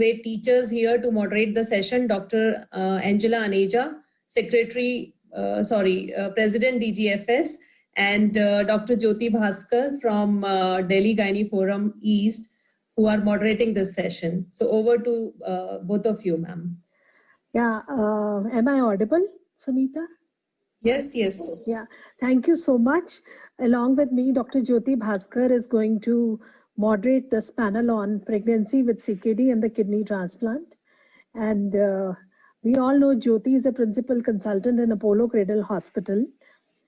great teachers here to moderate the session. Dr. Angela Aneja, President DGFS, and Dr. Jyoti Bhaskar from Delhi Gynae Forum East, who are moderating this session. So over to both of you, ma'am. Yeah, am I audible, Sunita? Yes, yes. Yeah, thank you so much. Along with me, Dr. Jyoti Bhaskar is going to moderate this panel on pregnancy with CKD and the kidney transplant. And we all know Jyoti is a principal consultant in Apollo Cradle Hospital.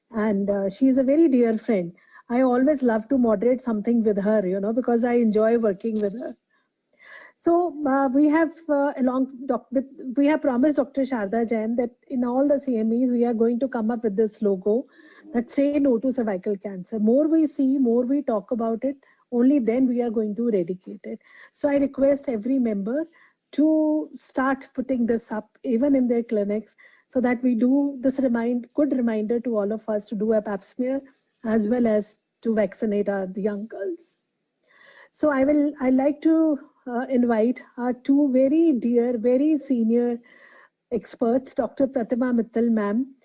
And she is a very dear friend. I always love to moderate something with her, because I enjoy working with her. So we have we have promised Dr. Sharda Jain that in all the CMEs we are going to come up with this logo that say no to cervical cancer. More we see, more we talk about it, only then we are going to eradicate it. So I request every member to start putting this up even in their clinics so that we do this good reminder to all of us to do a pap smear as well as to vaccinate our young girls. So I like to invite our two very dear, very senior experts, Dr. Pratima Mittal, ma'am.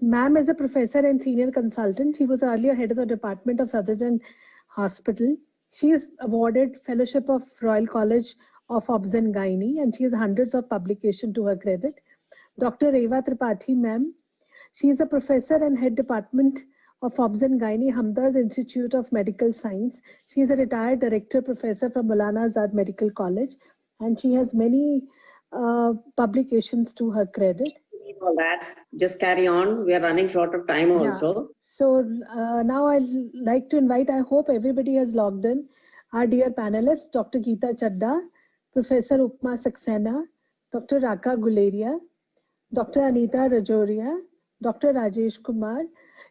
Ma'am is a professor and senior consultant. She was earlier head of the Department of Safdarjung Hospital. She is awarded Fellowship of Royal College of Obs and Gynae, and she has hundreds of publications to her credit. Dr. Reva Tripathi, ma'am. She is a professor and head department of Obs and Gynae, Hamdard Institute of Medical Science. She is a retired director professor from Maulana Azad Medical College, and she has many publications to her credit. All that, just carry on. We are running short of time also. Yeah. So now I'd like to invite, I hope everybody has logged in, our dear panelists, Dr. Geeta Chadda, Professor Upma Saxena, Dr. Raka Guleria, Dr. Anita Rajoria, Dr. Rajesh Kumar.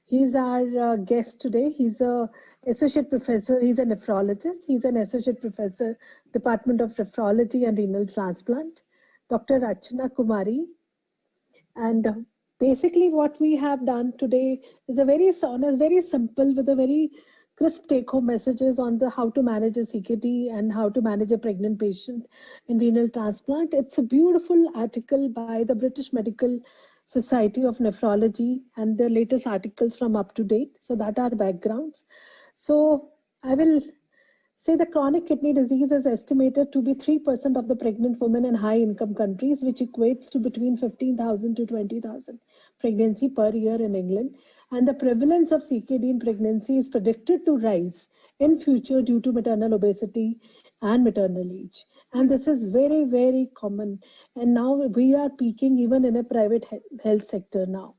He's our guest today. He's an associate professor. He's a nephrologist. He's an associate professor, Department of Nephrology and Renal Transplant. Dr. Rachana Kumari. And basically what we have done today is very simple with a very crisp take-home messages on how to manage a CKD and how to manage a pregnant patient in renal transplant. It's a beautiful article by the British Medical Society of Nephrology and the latest articles from Up to Date. So that are backgrounds. So I will say the chronic kidney disease is estimated to be 3% of the pregnant women in high income countries, which equates to between 15,000 to 20,000 pregnancy per year in England. And the prevalence of CKD in pregnancy is predicted to rise in future due to maternal obesity and maternal age. And this is very, very common. And now we are peaking even in a private health sector now.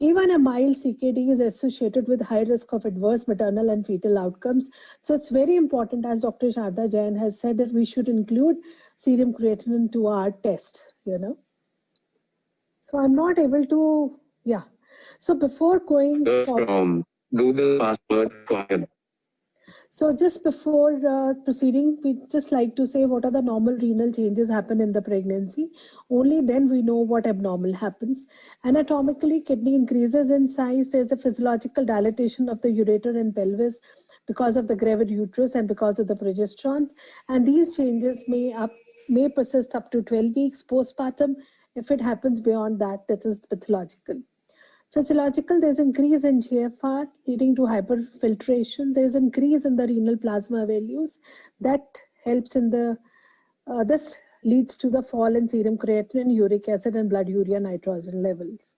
Even a mild CKD is associated with high risk of adverse maternal and fetal outcomes. So it's very important, as Dr. Sharda Jain has said, that we should include serum creatinine to our test, So I'm not able to, So before going from Google password. So just before proceeding, we just like to say what are the normal renal changes happen in the pregnancy. Only then we know what abnormal happens. Anatomically, kidney increases in size. There's a physiological dilatation of the ureter and pelvis because of the gravid uterus and because of the progesterone. And these changes may persist up to 12 weeks postpartum. If it happens beyond that, that is pathological. Physiological, there's increase in GFR leading to hyperfiltration. There's increase in the renal plasma values. That helps in this leads to the fall in serum creatinine, uric acid, and blood urea nitrogen levels.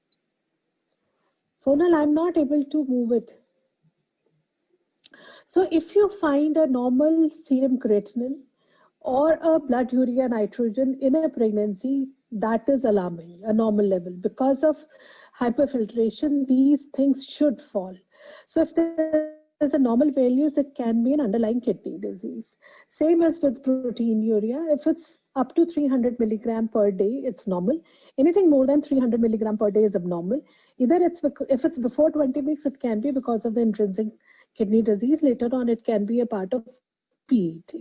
Sonal, I'm not able to move it. So if you find a normal serum creatinine or a blood urea nitrogen in a pregnancy, that is alarming, a normal level. Because of hyperfiltration, these things should fall. So if there's a normal values, that can be an underlying kidney disease. Same as with proteinuria. If it's up to 300 milligram per day, it's normal. Anything more than 300 milligram per day is abnormal. Either if it's before 20 weeks, it can be because of the intrinsic kidney disease. Later on, it can be a part of PET.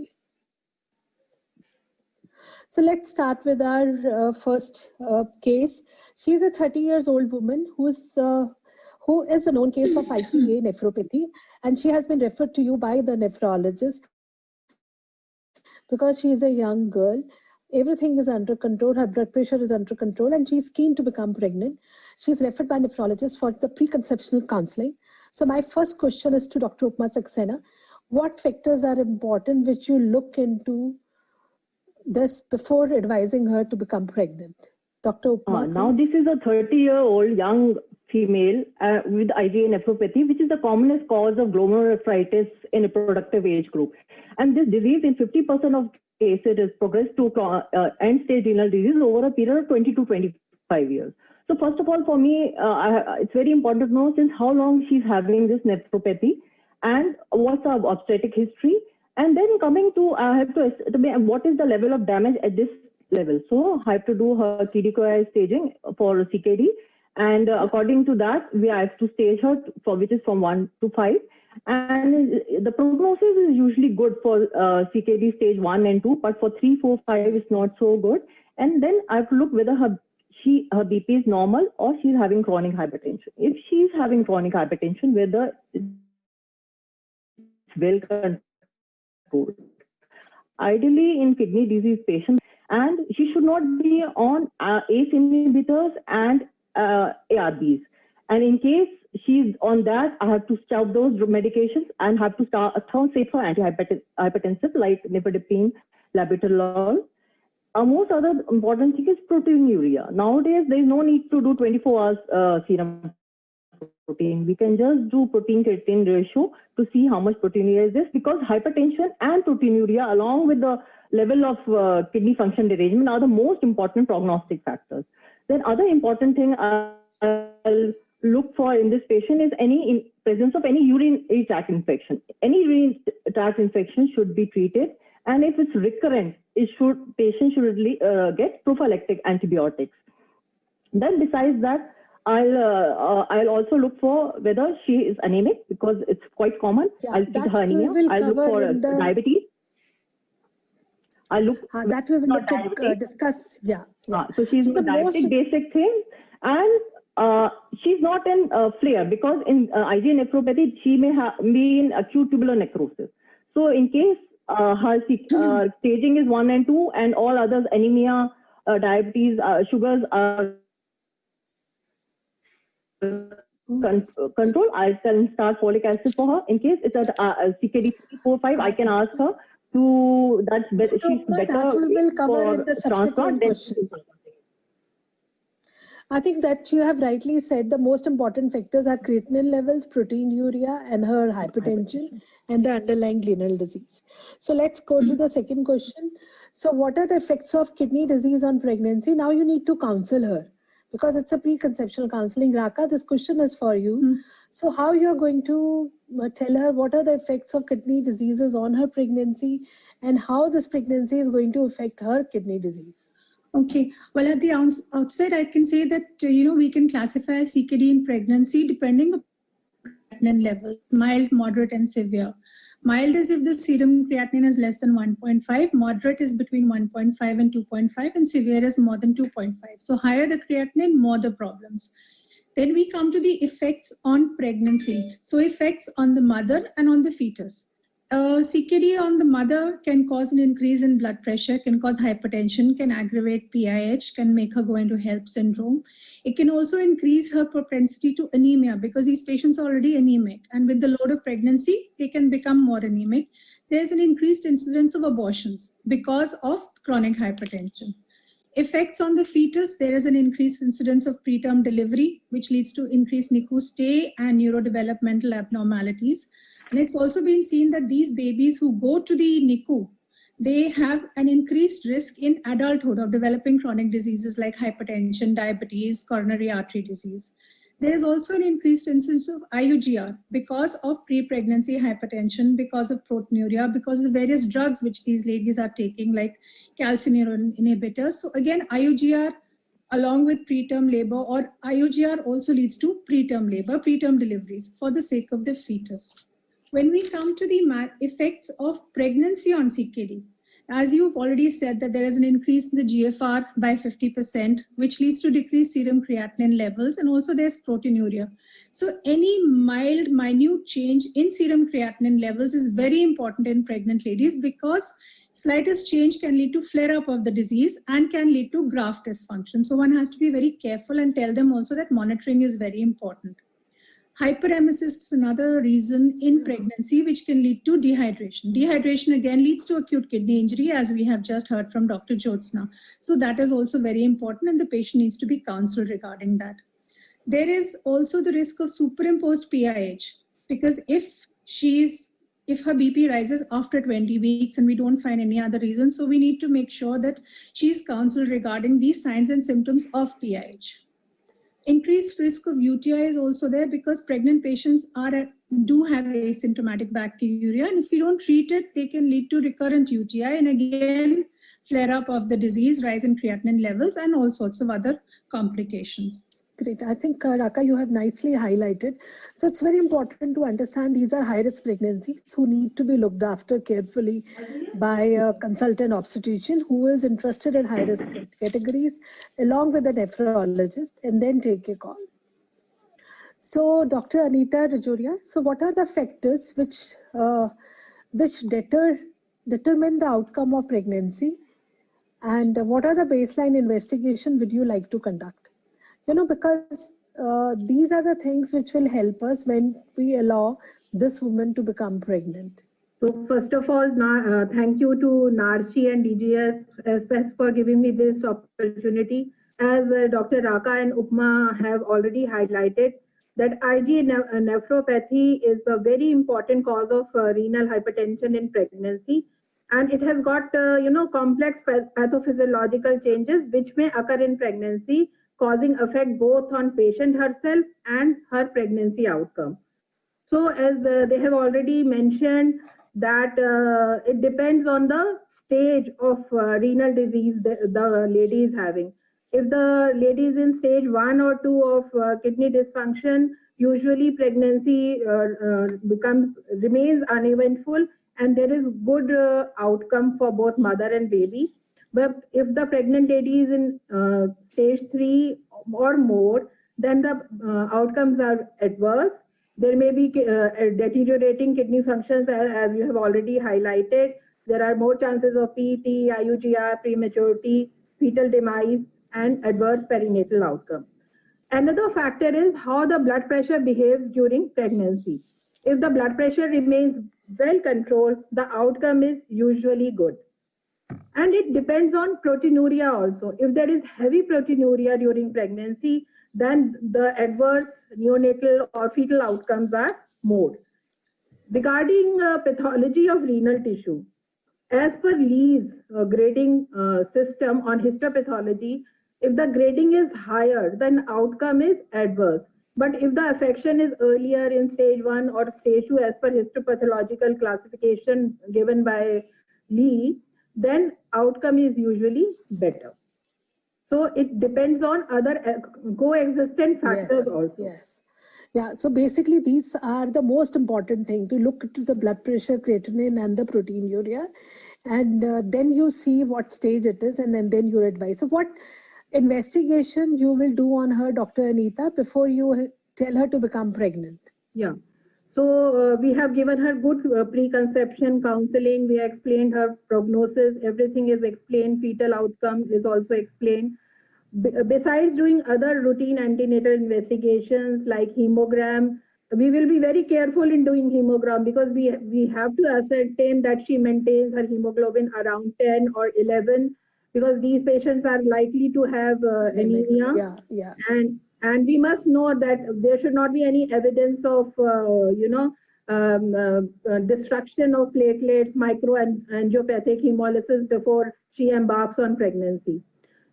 So let's start with our first case. She's a 30-year-old woman who is a known case of IgA nephropathy, and she has been referred to you by the nephrologist because she is a young girl. Everything is under control. Her blood pressure is under control and she's keen to become pregnant. She's referred by nephrologist for the preconceptional counseling. So my first question is to Dr. Upma Saxena. What factors are important which you look into this before advising her to become pregnant? Dr. Upma, now this is a 30-year-old young female with IgA nephropathy, which is the commonest cause of glomerulonephritis in a reproductive age group. And this disease in 50% of cases is progressed to end-stage renal disease over a period of 20 to 25 years. So first of all, for me, it's very important to know since how long she's having this nephropathy and what's her obstetric history. And then coming to, I have to estimate what is the level of damage at this level. So I have to do her KD-QI staging for CKD. And according to that, we have to stage her for which is from 1 to 5. And the prognosis is usually good for CKD stage 1 and 2, but for 3, 4, 5 it's not so good. And then I have to look whether her BP is normal or she's having chronic hypertension. If she's having chronic hypertension, whether it's well controlled. Ideally in kidney disease patients, and she should not be on ACE inhibitors and ARBs. And in case she's on that, I have to stop those medications and have to start a safer antihypertensive like nifedipine, labetalol. Most other important thing is proteinuria. Nowadays, there is no need to do 24 hours serum protein. We can just do protein-creatinine ratio to see how much proteinuria is this, because hypertension and proteinuria along with the level of kidney function derangement are the most important prognostic factors. Then other important thing I'll look for in this patient is any presence of any urinary tract infection. Any urinary tract infection should be treated, and if it's recurrent, patient should get prophylactic antibiotics. Then besides that, I'll also look for whether she is anemic, because it's quite common. Yeah, I'll see her anemia. I'll look for diabetes. I'll look that we will look to discuss. Yeah. So she's so the diabetic basic thing, and she's not in flare, because in IgA nephropathy she may be in acute tubular necrosis. So in case her staging is 1 and 2, and all others anemia, diabetes, sugars are control, I can start folic acid for her. In case it's at CKD 4, 5, I can ask her to she's better. That we will cover in the subsequent questions. I think that you have rightly said the most important factors are creatinine levels, proteinuria, and her hypertension and the underlying renal disease. So let's go to the second question. So what are the effects of kidney disease on pregnancy? Now you need to counsel her, because it's a preconceptional counseling. Raka, this question is for you. So how you're going to tell her what are the effects of kidney diseases on her pregnancy and how this pregnancy is going to affect her kidney disease? Okay, well, at the outset, I can say that, we can classify CKD in pregnancy depending on creatinine levels, mild, moderate, and severe. Mild is if the serum creatinine is less than 1.5, moderate is between 1.5 and 2.5, and severe is more than 2.5. So higher the creatinine, more the problems. Then we come to the effects on pregnancy. So effects on the mother and on the fetus. CKD on the mother can cause an increase in blood pressure, can cause hypertension, can aggravate PIH, can make her go into HELLP syndrome. It can also increase her propensity to anemia, because these patients are already anemic, and with the load of pregnancy, they can become more anemic. There's an increased incidence of abortions because of chronic hypertension. Effects on the fetus, there is an increased incidence of preterm delivery, which leads to increased NICU stay and neurodevelopmental abnormalities. And it's also been seen that these babies who go to the NICU, they have an increased risk in adulthood of developing chronic diseases like hypertension, diabetes, coronary artery disease. There is also an increased incidence of IUGR because of pre-pregnancy hypertension, because of proteinuria, because of various drugs which these ladies are taking, like calcineurin inhibitors. So again, IUGR along with preterm labor, or IUGR also leads to preterm labor, preterm deliveries for the sake of the fetus. When we come to the effects of pregnancy on CKD, as you've already said that there is an increase in the GFR by 50%, which leads to decreased serum creatinine levels, and also there's proteinuria. So any mild, minute change in serum creatinine levels is very important in pregnant ladies, because Slightest change can lead to flare-up of the disease and can lead to graft dysfunction. So one has to be very careful and tell them also that monitoring is very important. Hyperemesis is another reason in pregnancy which can lead to dehydration. Dehydration again leads to acute kidney injury, as we have just heard from Dr. Jyotsna. So that is also very important and the patient needs to be counseled regarding that. There is also the risk of superimposed PIH, because if her BP rises after 20 weeks and we don't find any other reason, so we need to make sure that she's counseled regarding these signs and symptoms of PIH. Increased risk of UTI is also there because pregnant patients do have asymptomatic bacteriuria, and if we don't treat it, they can lead to recurrent UTI and again flare-up of the disease, rise in creatinine levels, and all sorts of other complications. Great. I think, Raka, you have nicely highlighted. So it's very important to understand these are high-risk pregnancies who need to be looked after carefully by a consultant obstetrician who is interested in high-risk categories, along with a nephrologist, and then take a call. So, Dr. Anita Rajoria, so what are the factors which determine the outcome of pregnancy, and what are the baseline investigation would you like to conduct? Because these are the things which will help us when we allow this woman to become pregnant. So first of all, thank you to NARCHI and DGSFS for giving me this opportunity. As Dr. Raka and Upma have already highlighted, that IgA nephropathy is a very important cause of renal hypertension in pregnancy. And it has got, complex pathophysiological changes which may occur in pregnancy, causing effect both on patient herself and her pregnancy outcome. So as they have already mentioned that it depends on the stage of renal disease the lady is having. If the lady is in stage 1 or 2 of kidney dysfunction, usually pregnancy remains uneventful and there is good outcome for both mother and baby. But if the pregnant lady is in stage 3 or more, then the outcomes are adverse. There may be deteriorating kidney functions, as you have already highlighted. There are more chances of PET, IUGR, prematurity, fetal demise, and adverse perinatal outcome. Another factor is how the blood pressure behaves during pregnancy. If the blood pressure remains well controlled, the outcome is usually good. And it depends on proteinuria also. If there is heavy proteinuria during pregnancy, then the adverse neonatal or fetal outcomes are more. Regarding pathology of renal tissue, as per Lee's grading system on histopathology, if the grading is higher, then outcome is adverse. But if the affection is earlier in stage 1 or stage 2 as per histopathological classification given by Lee, then outcome is usually better. So it depends on other coexistent factors also. Yes. Yeah, so basically these are the most important thing, to look to the blood pressure, creatinine and the proteinuria, and then you see what stage it is and then you advise. So what investigation you will do on her, Dr. Anita, before you tell her to become pregnant? Yeah. So we have given her good preconception counseling. We explained her prognosis. Everything is explained. Fetal outcome is also explained. Besides doing other routine antenatal investigations like hemogram, we will be very careful in doing hemogram because we have to ascertain that she maintains her hemoglobin around 10 or 11, because these patients are likely to have anemia. Yeah. And we must know that there should not be any evidence of, destruction of platelets, microangiopathic hemolysis before she embarks on pregnancy.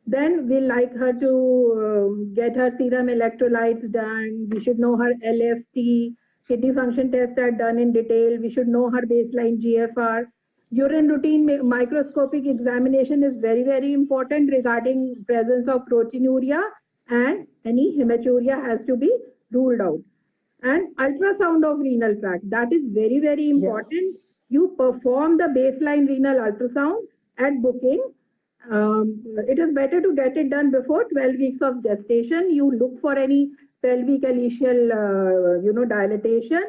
Then we'll like her to get her serum electrolytes done. We should know her LFT, kidney function tests are done in detail. We should know her baseline GFR. Urine routine microscopic examination is very, very important regarding presence of proteinuria, and any hematuria has to be ruled out. And ultrasound of renal tract, that is very, very important. Yeah. You perform the baseline renal ultrasound at booking. It is better to get it done before 12 weeks of gestation. You look for any pelvic ileal, dilatation,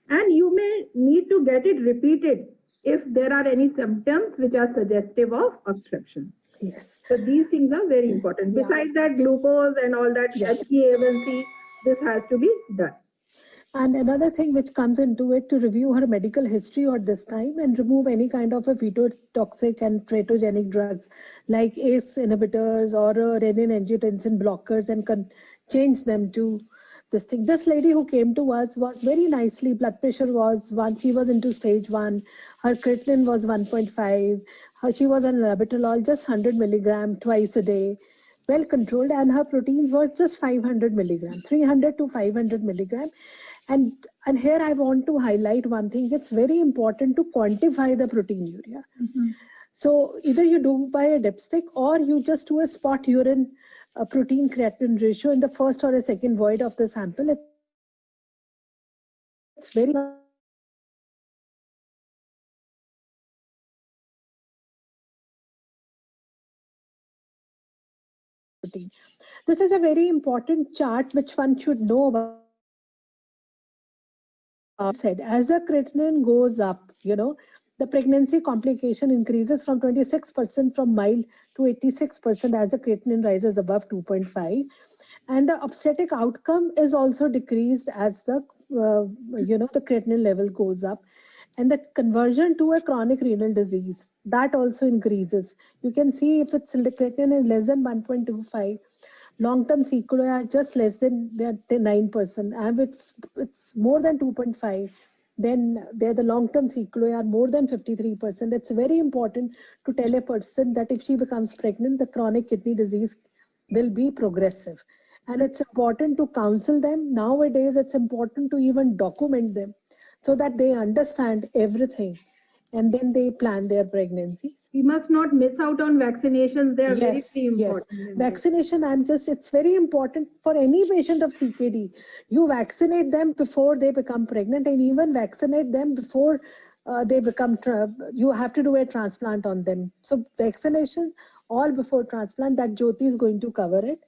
and you may need to get it repeated if there are any symptoms which are suggestive of obstruction. Yes. So these things are very important. Yeah. Besides that, glucose and all that, Yeah. HbA1c, this has to be done. And another thing which comes into it, to review her medical history at this time and remove any kind of a phytotoxic and teratogenic drugs like ACE inhibitors or renin-angiotensin blockers, and change them to this thing. This lady who came to us was very nicely, blood pressure was 1, she was into stage 1, her creatinine was 1.5, she was on labetalol, just 100 milligram twice a day, well controlled, and her proteins were just 500 milligram, 300 to 500 milligram. And here I want to highlight one thing. It's very important to quantify the proteinuria. So either you do by a dipstick or you just do a spot urine protein creatinine ratio in the first or a second void of the sample. It's very This is a very important chart which one should know about. Said, as the creatinine goes up, the pregnancy complication increases from 26% from mild to 86% as the creatinine rises above 2.5. And the obstetric outcome is also decreased as the, the creatinine level goes up. And the conversion to a chronic renal disease, that also increases. You can see if it's the creatinine is less than 1.25, long-term sequelae are just less than 9%. And if it's more than 2.5, then the long-term sequelae are more than 53%. It's very important to tell a person that if she becomes pregnant, the chronic kidney disease will be progressive. And it's important to counsel them. Nowadays, it's important to even document them so that they understand everything. And then they plan their pregnancies. We must not miss out on vaccinations. They are very important. Yes. Vaccination, it's very important for any patient of CKD. You vaccinate them before they become pregnant, and even vaccinate them before they become, you have to do a transplant on them. So vaccination all before transplant, that Jyoti is going to cover it.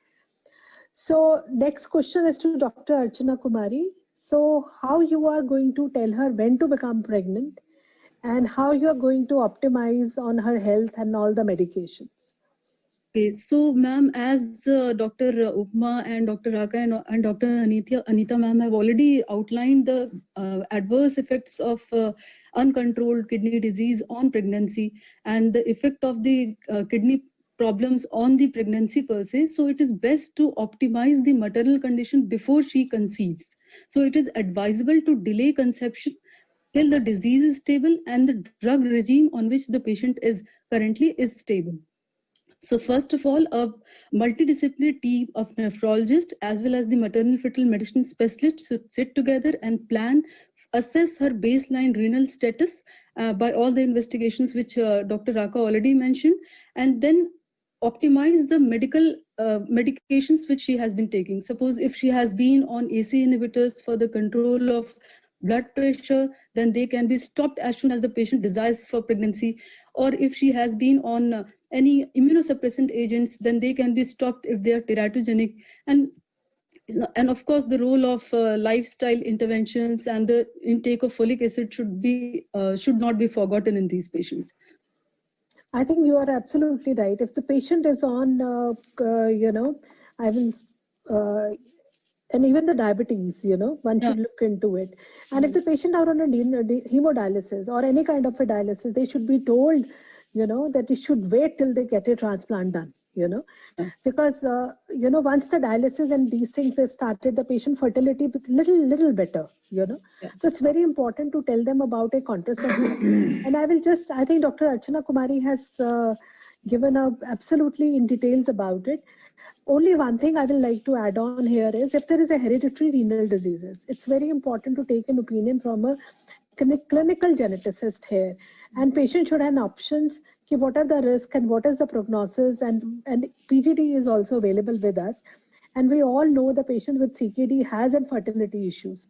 So next question is to Dr. Archana Kumari. So how you are going to tell her when to become pregnant, and how you are going to optimize on her health and all the medications? Okay, so ma'am, as Dr. Upma and Dr. Raka and Dr. Anita ma'am have already outlined the adverse effects of uncontrolled kidney disease on pregnancy and the effect of the kidney problems on the pregnancy per se. So it is best to optimize the maternal condition before she conceives. So it is advisable to delay conception till the disease is stable and the drug regime on which the patient is currently is stable. So first of all, a multidisciplinary team of nephrologists as well as the maternal fetal medicine specialists should sit together and plan, assess her baseline renal status by all the investigations which Dr. Raka already mentioned, and then optimize the medical medications which she has been taking. Suppose if she has been on ACE inhibitors for the control of blood pressure, then they can be stopped as soon as the patient desires for pregnancy. Or if she has been on any immunosuppressant agents, then they can be stopped if they are teratogenic. And of course, the role of lifestyle interventions and the intake of folic acid should not be forgotten in these patients. I think you are absolutely right. If the patient is on, and even the diabetes, one should look into it. And if the patient are on a hemodialysis or any kind of a dialysis, they should be told, that they should wait till they get a transplant done, because, once the dialysis and these things are started, the patient fertility is little better, So it's very important to tell them about a contraceptive. And I think Dr. Archana Kumari has given absolutely in details about it. Only one thing I will like to add on here is if there is a hereditary renal diseases, it's very important to take an opinion from a clinical geneticist here. And patient should have options, what are the risks and what is the prognosis, and PGD is also available with us. And we all know the patient with CKD has infertility issues.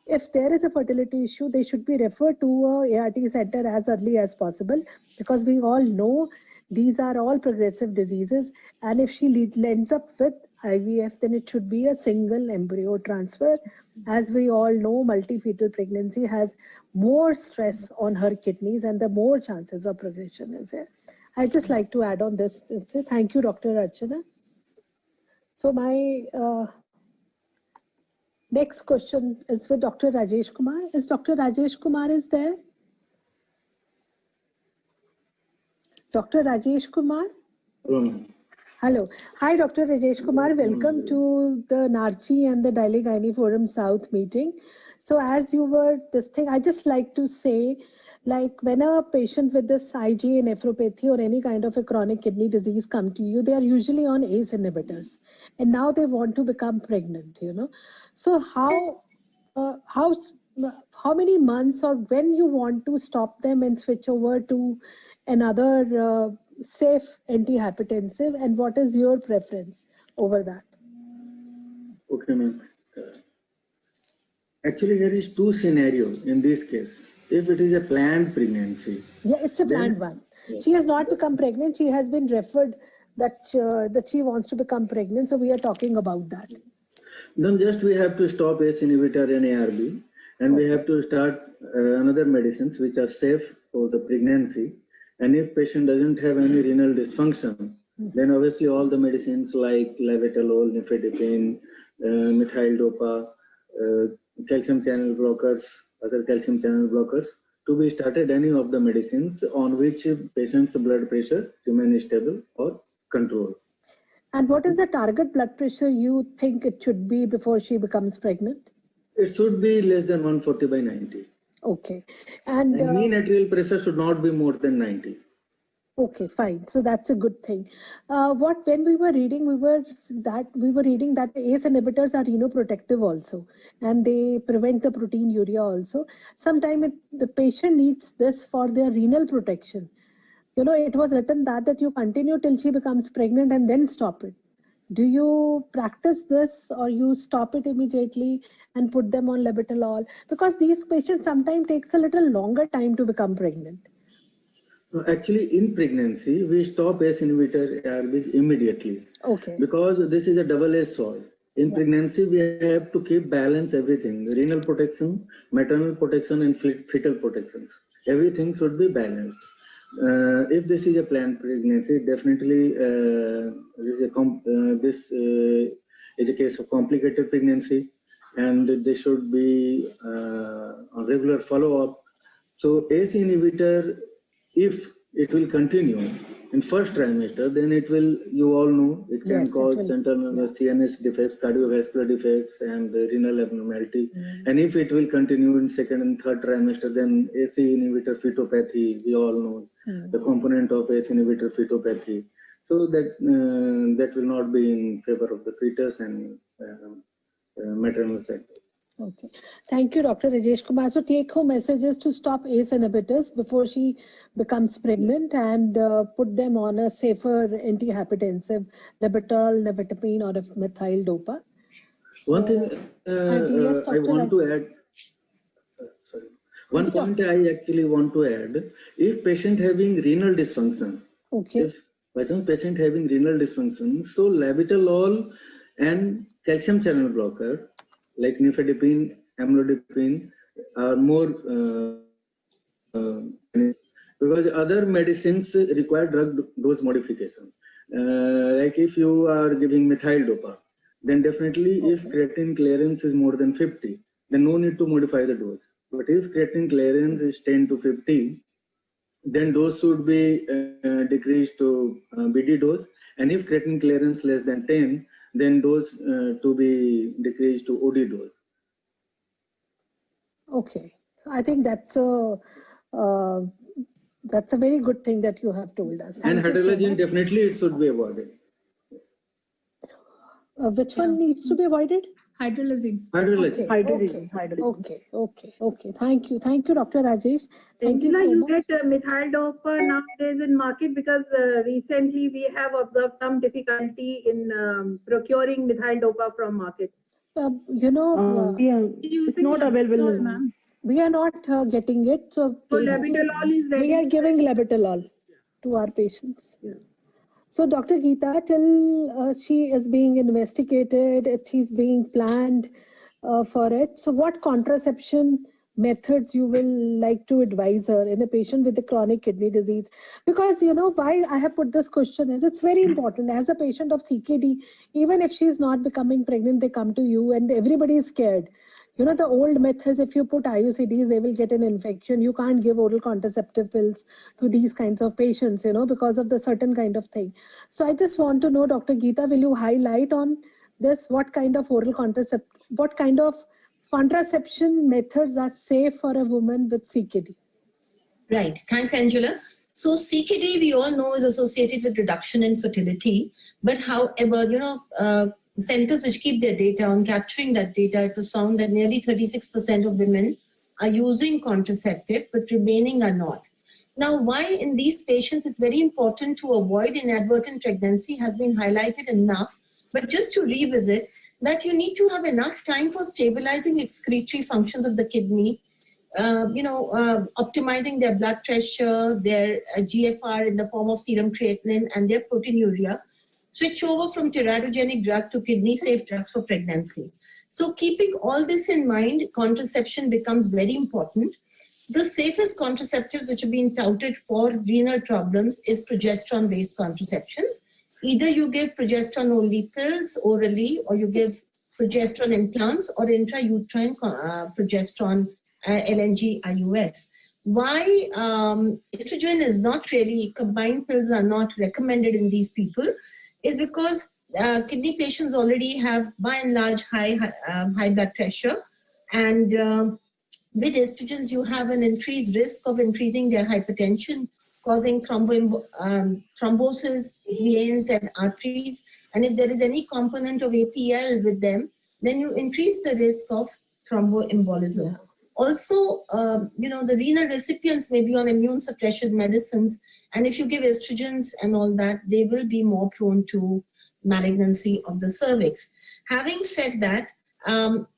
If there is a fertility issue, they should be referred to a ART center as early as possible, because we all know these are all progressive diseases. And if she ends up with IVF, then it should be a single embryo transfer. As we all know, multi-fetal pregnancy has more stress on her kidneys and the more chances of progression is there. I'd just like to add on this. Thank you, Dr. Archana. So my next question is for Dr. Rajesh Kumar. Is Dr. Rajesh Kumar is there? Dr. Rajesh Kumar? Hello. Hi, Dr. Rajesh Kumar. Welcome to the NARCHI and the Delhi Gynae Forum South meeting. So as you were this thing, I just like to say, like when a patient with this IgA nephropathy or any kind of a chronic kidney disease come to you, they are usually on ACE inhibitors. And now they want to become pregnant, you know. So how many months or when you want to stop them and switch over to another safe antihypertensive, and what is your preference over that? Okay, ma'am. Actually, there is two scenarios in this case. If it is a planned pregnancy. Yeah, it's a planned one. She has not become pregnant. She has been referred that she wants to become pregnant. So we are talking about that. Then just we have to stop ACE inhibitor and ARB, and we have to start another medicines which are safe for the pregnancy. And if patient doesn't have any renal dysfunction, then obviously all the medicines like labetalol, nifedipine, methyl dopa, calcium channel blockers, other calcium channel blockers, to be started any of the medicines on which patient's blood pressure remains stable or controlled. And what is the target blood pressure you think it should be before she becomes pregnant? It should be less than 140/90. Okay. And mean arterial pressure should not be more than 90. Okay, fine. So that's a good thing. When we were reading, we were reading that the ACE inhibitors are renoprotective also, and they prevent the proteinuria also. Sometimes the patient needs this for their renal protection. You know, it was written that you continue till she becomes pregnant and then stop it. Do you practice this, or you stop it immediately and put them on labetalol? Because these patients sometimes takes a little longer time to become pregnant. Actually, in pregnancy, we stop ACE inhibitor ARBs immediately. Okay. Because this is a double-edged sword. In pregnancy, we have to keep balance everything: renal protection, maternal protection, and fetal protections. Everything should be balanced. If this is a planned pregnancy, definitely this is a case of complicated pregnancy, and they should be on regular follow-up. So ACE inhibitor, if it will continue in first trimester, then it will, you all know, it can cause central CNS defects, cardiovascular defects, and renal abnormality. And if it will continue in second and third trimester, then ACE inhibitor fetopathy, we all know the component of ACE inhibitor fetopathy. So that that will not be in favor of the fetus and maternal side. Okay. Thank you, Dr. Rajesh Kumar. So take-home messages to stop ACE inhibitors before she becomes pregnant and put them on a safer antihypertensive, labetalol, nifedipine, or methyl dopa. One thing I want to add. Sorry. One point I actually want to add: if patient having renal dysfunction, if patient having renal dysfunction, so labetalol and calcium channel blocker like nifedipine, amlodipine are more because other medicines require drug dose modification. Like if you are giving methyl dopa, then definitely if creatinine clearance is more than 50, then no need to modify the dose. But if creatinine clearance is 10 to 50, then dose should be decreased to BD dose. And if creatinine clearance less than 10, then dose to be decreased to OD dose. Okay, so I think that's a very good thing that you have told us. Thank and hydrogen, definitely it should be avoided. Which one needs to be avoided? Hydrolazine. Hydrolazine. Okay. Thank you, Dr. Rajesh. Thank you so much. You get methyl dopa nowadays in market because recently we have observed some difficulty in procuring methyl dopa from market. It's not available, ma'am. We are not getting it. So labetalol is ready. We are giving labetalol to our patients. Yeah. So Dr. Geeta, till she is being investigated, she's being planned for it. So what contraception methods you will like to advise her in a patient with a chronic kidney disease? Because you know why I have put this question is it's very important. As a patient of CKD, even if she's not becoming pregnant, they come to you and everybody is scared. You know, the old myth is if you put IUCDs, they will get an infection. You can't give oral contraceptive pills to these kinds of patients, you know, because of the certain kind of thing. So I just want to know, Dr. Geeta, will you highlight on this? What kind of what kind of contraception methods are safe for a woman with CKD? Right. Thanks, Angela. So CKD, we all know, is associated with reduction in fertility. But however, you know, centers which keep their data on capturing that data, it was found that nearly 36% of women are using contraceptive, but remaining are not. Now, why in these patients it's very important to avoid inadvertent pregnancy has been highlighted enough, but just to revisit that you need to have enough time for stabilizing excretory functions of the kidney, optimizing their blood pressure, their GFR in the form of serum creatinine and their proteinuria, switch over from teratogenic drug to kidney-safe drugs for pregnancy. So keeping all this in mind, contraception becomes very important. The safest contraceptives which have been touted for renal problems is progesterone-based contraceptions. Either you give progesterone-only pills orally, or you give progesterone implants or intrauterine progesterone LNG IUS. Why estrogen is not really, combined pills are not recommended in these people is because kidney patients already have, by and large, high blood pressure. And with estrogens, you have an increased risk of increasing their hypertension, causing thrombosis, veins and arteries. And if there is any component of APL with them, then you increase the risk of thromboembolism. Yeah. Also, the renal recipients may be on immune suppression medicines. And if you give estrogens and all that, they will be more prone to malignancy of the cervix. Having said that,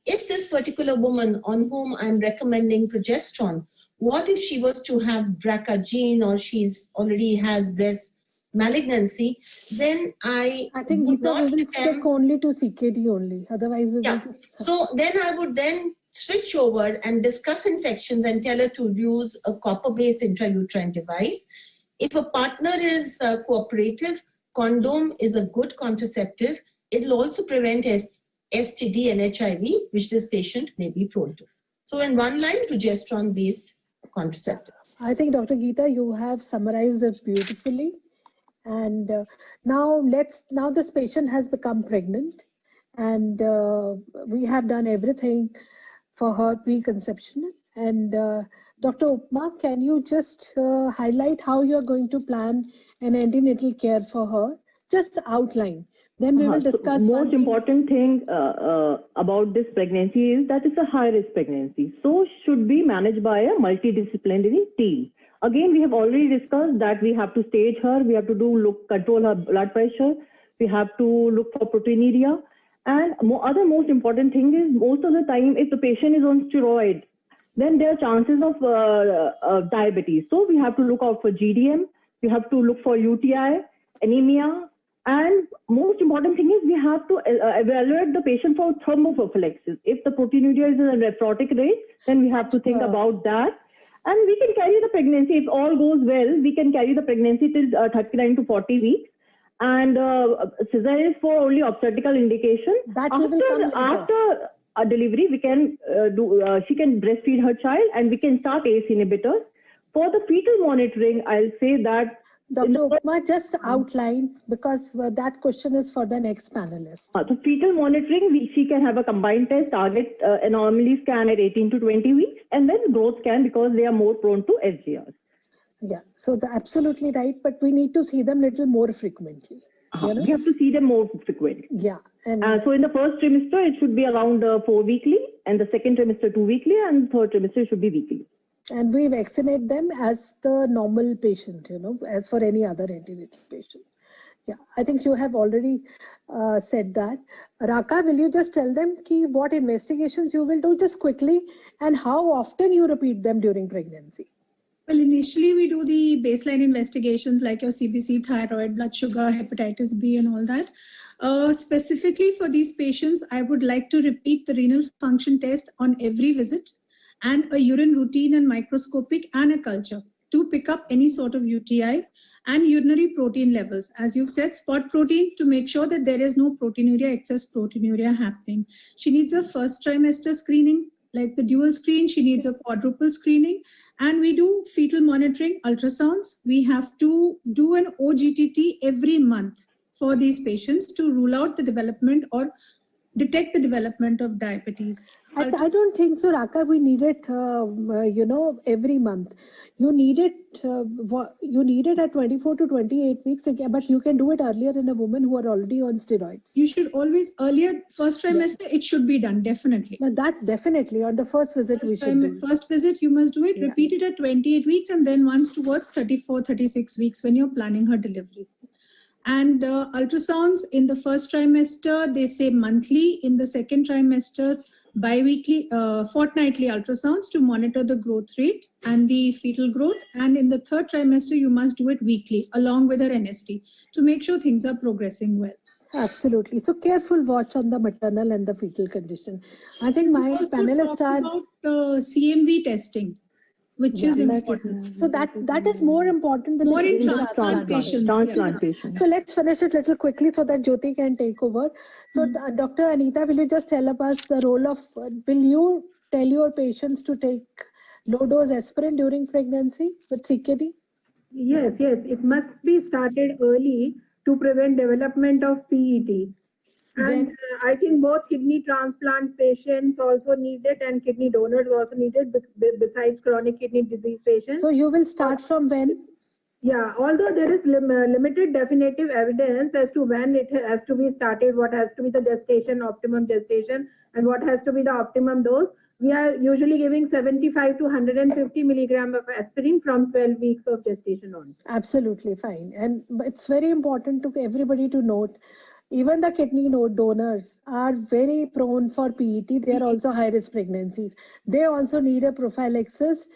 if this particular woman on whom I'm recommending progesterone, what if she was to have BRCA gene or she's already has breast malignancy, then I think Geeta, we will stick only to CKD only. Otherwise, we will just... So then I would then switch over and discuss infections and tell her to use a copper-based intrauterine device. If a partner is cooperative, condom is a good contraceptive. It will also prevent STD and HIV, which this patient may be prone to. So in one line, progesterone-based contraceptive. I think, Dr. Geeta, you have summarized it beautifully. And now this patient has become pregnant, and we have done everything for her preconception. And Dr. Upma, can you just highlight how you're going to plan an antenatal care for her? Just outline. Then we will discuss. So most important thing about this pregnancy is that it's a high-risk pregnancy. So should be managed by a multidisciplinary team. Again, we have already discussed that we have to stage her, we have to control her blood pressure, we have to look for proteinuria. And other most important thing is most of the time, if the patient is on steroid, then there are chances of diabetes. So we have to look out for GDM, we have to look for UTI, anemia, and most important thing is we have to evaluate the patient for thromboprophylacsis. If the proteinuria is in a nephrotic rate, then we have to think about that. And we can carry the pregnancy, if all goes well, we can carry the pregnancy till 39 to 40 weeks. And cesarean is for only obstetrical indication. After a delivery, we can she can breastfeed her child and we can start ACE inhibitors. For the fetal monitoring, I'll say that Dr. Upma, just outline, because that question is for the next panelist. The fetal monitoring, she can have a combined test, target anomaly scan at 18 to 20 weeks, and then growth scan because they are more prone to SGRs. Yeah, so absolutely right, but we need to see them little more frequently. You know? We have to see them more frequently. Yeah. And so in the first trimester, it should be around 4 weekly, and the second trimester 2 weekly, and third trimester should be weekly. And we vaccinate them as the normal patient, as for any other antenatal patient. Yeah, I think you have already said that. Raka, will you just tell them what investigations you will do just quickly and how often you repeat them during pregnancy? Well, initially we do the baseline investigations like your CBC, thyroid, blood sugar, hepatitis B and all that. Specifically for these patients, I would like to repeat the renal function test on every visit and a urine routine and microscopic and a culture to pick up any sort of UTI and urinary protein levels. As you've said, spot protein to make sure that there is no proteinuria, excess proteinuria happening. She needs a first trimester screening, like the dual screen. She needs a quadruple screening. And we do fetal monitoring, ultrasounds. We have to do an OGTT every month for these patients to rule out the development or detect the development of diabetes. I don't think so, Raka. We need it, every month. You need it at 24 to 28 weeks, but you can do it earlier in a woman who are already on steroids. You should always, earlier, first trimester, it should be done, definitely. No, that definitely, on the first visit we should do. First visit, you must do it, repeat it at 28 weeks and then once towards 34, 36 weeks when you're planning her delivery. And ultrasounds in the first trimester, they say monthly. In the second trimester, bi-weekly, fortnightly ultrasounds to monitor the growth rate and the fetal growth. And in the third trimester, you must do it weekly along with her NST to make sure things are progressing well. Absolutely. So careful watch on the maternal and the fetal condition. I think my panelists are about CMV testing, which is important. So that is more important than more the in transplant patients. Transplant patients. So let's finish it a little quickly so that Jyoti can take over. So Dr. Anita, will you just tell us the role of, will you tell your patients to take low dose aspirin during pregnancy with CKD? Yes, it must be started early to prevent development of PET. And I think both kidney transplant patients also need it and kidney donors also need it besides chronic kidney disease patients. So you will start from when? Yeah, although there is limited definitive evidence as to when it has to be started, what has to be the gestation, optimum gestation, and what has to be the optimum dose, we are usually giving 75 to 150 milligram of aspirin from 12 weeks of gestation on. Absolutely fine. And it's very important to everybody to note, even the kidney donors are very prone for PET. They are also high-risk pregnancies. They also need a prophylaxis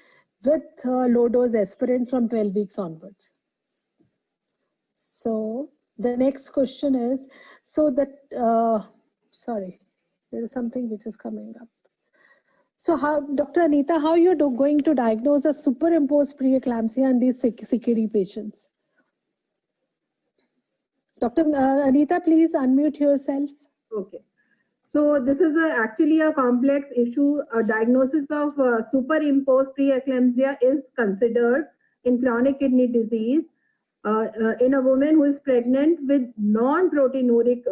with low-dose aspirin from 12 weeks onwards. So the next question is, so that, sorry, there is something which is coming up. So how, Dr. Anita, how you're going to diagnose a superimposed preeclampsia in these CKD patients? Dr. Anita, please unmute yourself. Okay. So this is actually a complex issue. A diagnosis of superimposed preeclampsia is considered in chronic kidney disease in a woman who is pregnant with non-proteinuric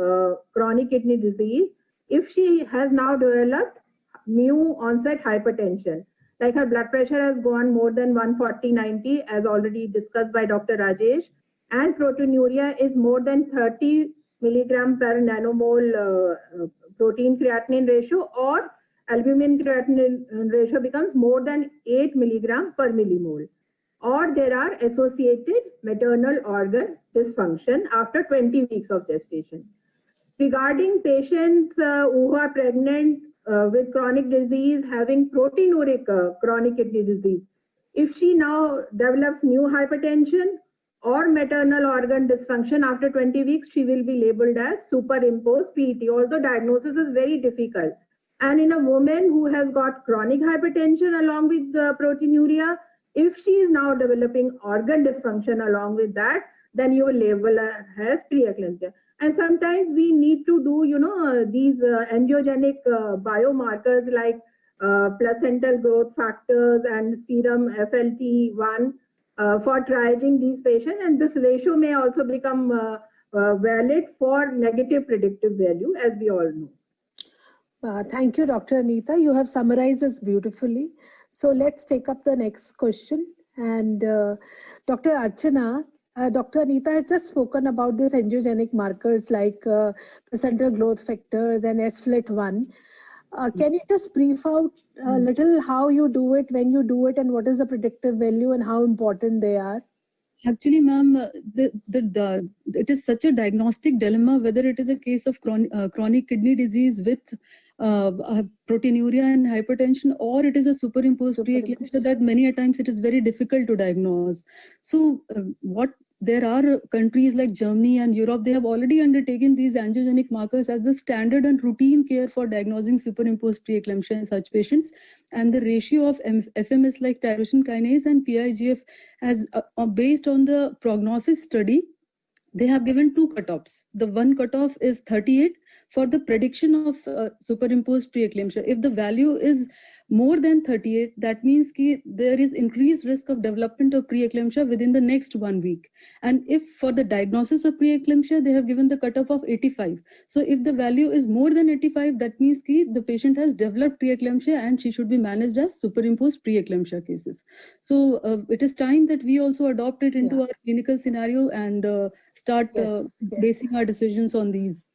chronic kidney disease if she has now developed new onset hypertension. Like her blood pressure has gone more than 140/90 as already discussed by Dr. Rajesh, and proteinuria is more than 30 milligram per nanomole protein creatinine ratio, or albumin creatinine ratio becomes more than 8 milligram per millimole, or there are associated maternal organ dysfunction after 20 weeks of gestation. Regarding patients who are pregnant with chronic disease having proteinuric chronic kidney disease, if she now develops new hypertension or maternal organ dysfunction after 20 weeks, she will be labeled as superimposed PET, although diagnosis is very difficult. And in a woman who has got chronic hypertension along with the proteinuria, if she is now developing organ dysfunction along with that, then you will label her as preeclampsia. And sometimes we need to do, these angiogenic biomarkers like placental growth factors and serum FLT1 for triaging these patients. And this ratio may also become valid for negative predictive value, as we all know. Thank you, Dr. Anita. You have summarized this beautifully. So let's take up the next question. And Dr. Archana, Dr. Anita has just spoken about these angiogenic markers like placental growth factors and SFLT1. Can you just brief out a little how you do it, when you do it, and what is the predictive value and how important they are? Actually, ma'am, it is such a diagnostic dilemma whether it is a case of chronic kidney disease with proteinuria and hypertension, or it is a superimposed preeclampsia that many a times it is very difficult to diagnose. So there are countries like Germany and Europe, they have already undertaken these angiogenic markers as the standard and routine care for diagnosing superimposed preeclampsia in such patients. And the ratio of FMS like tyrosine kinase and PIGF has, based on the prognosis study, they have given two cutoffs. The one cutoff is 38 for the prediction of superimposed preeclampsia. If the value is more than 38, that means there is increased risk of development of preeclampsia within the next 1 week. And if for the diagnosis of preeclampsia, they have given the cutoff of 85. So if the value is more than 85, that means the patient has developed preeclampsia and she should be managed as superimposed preeclampsia cases. So it is time that we also adopt it into our clinical scenario and start basing our decisions on these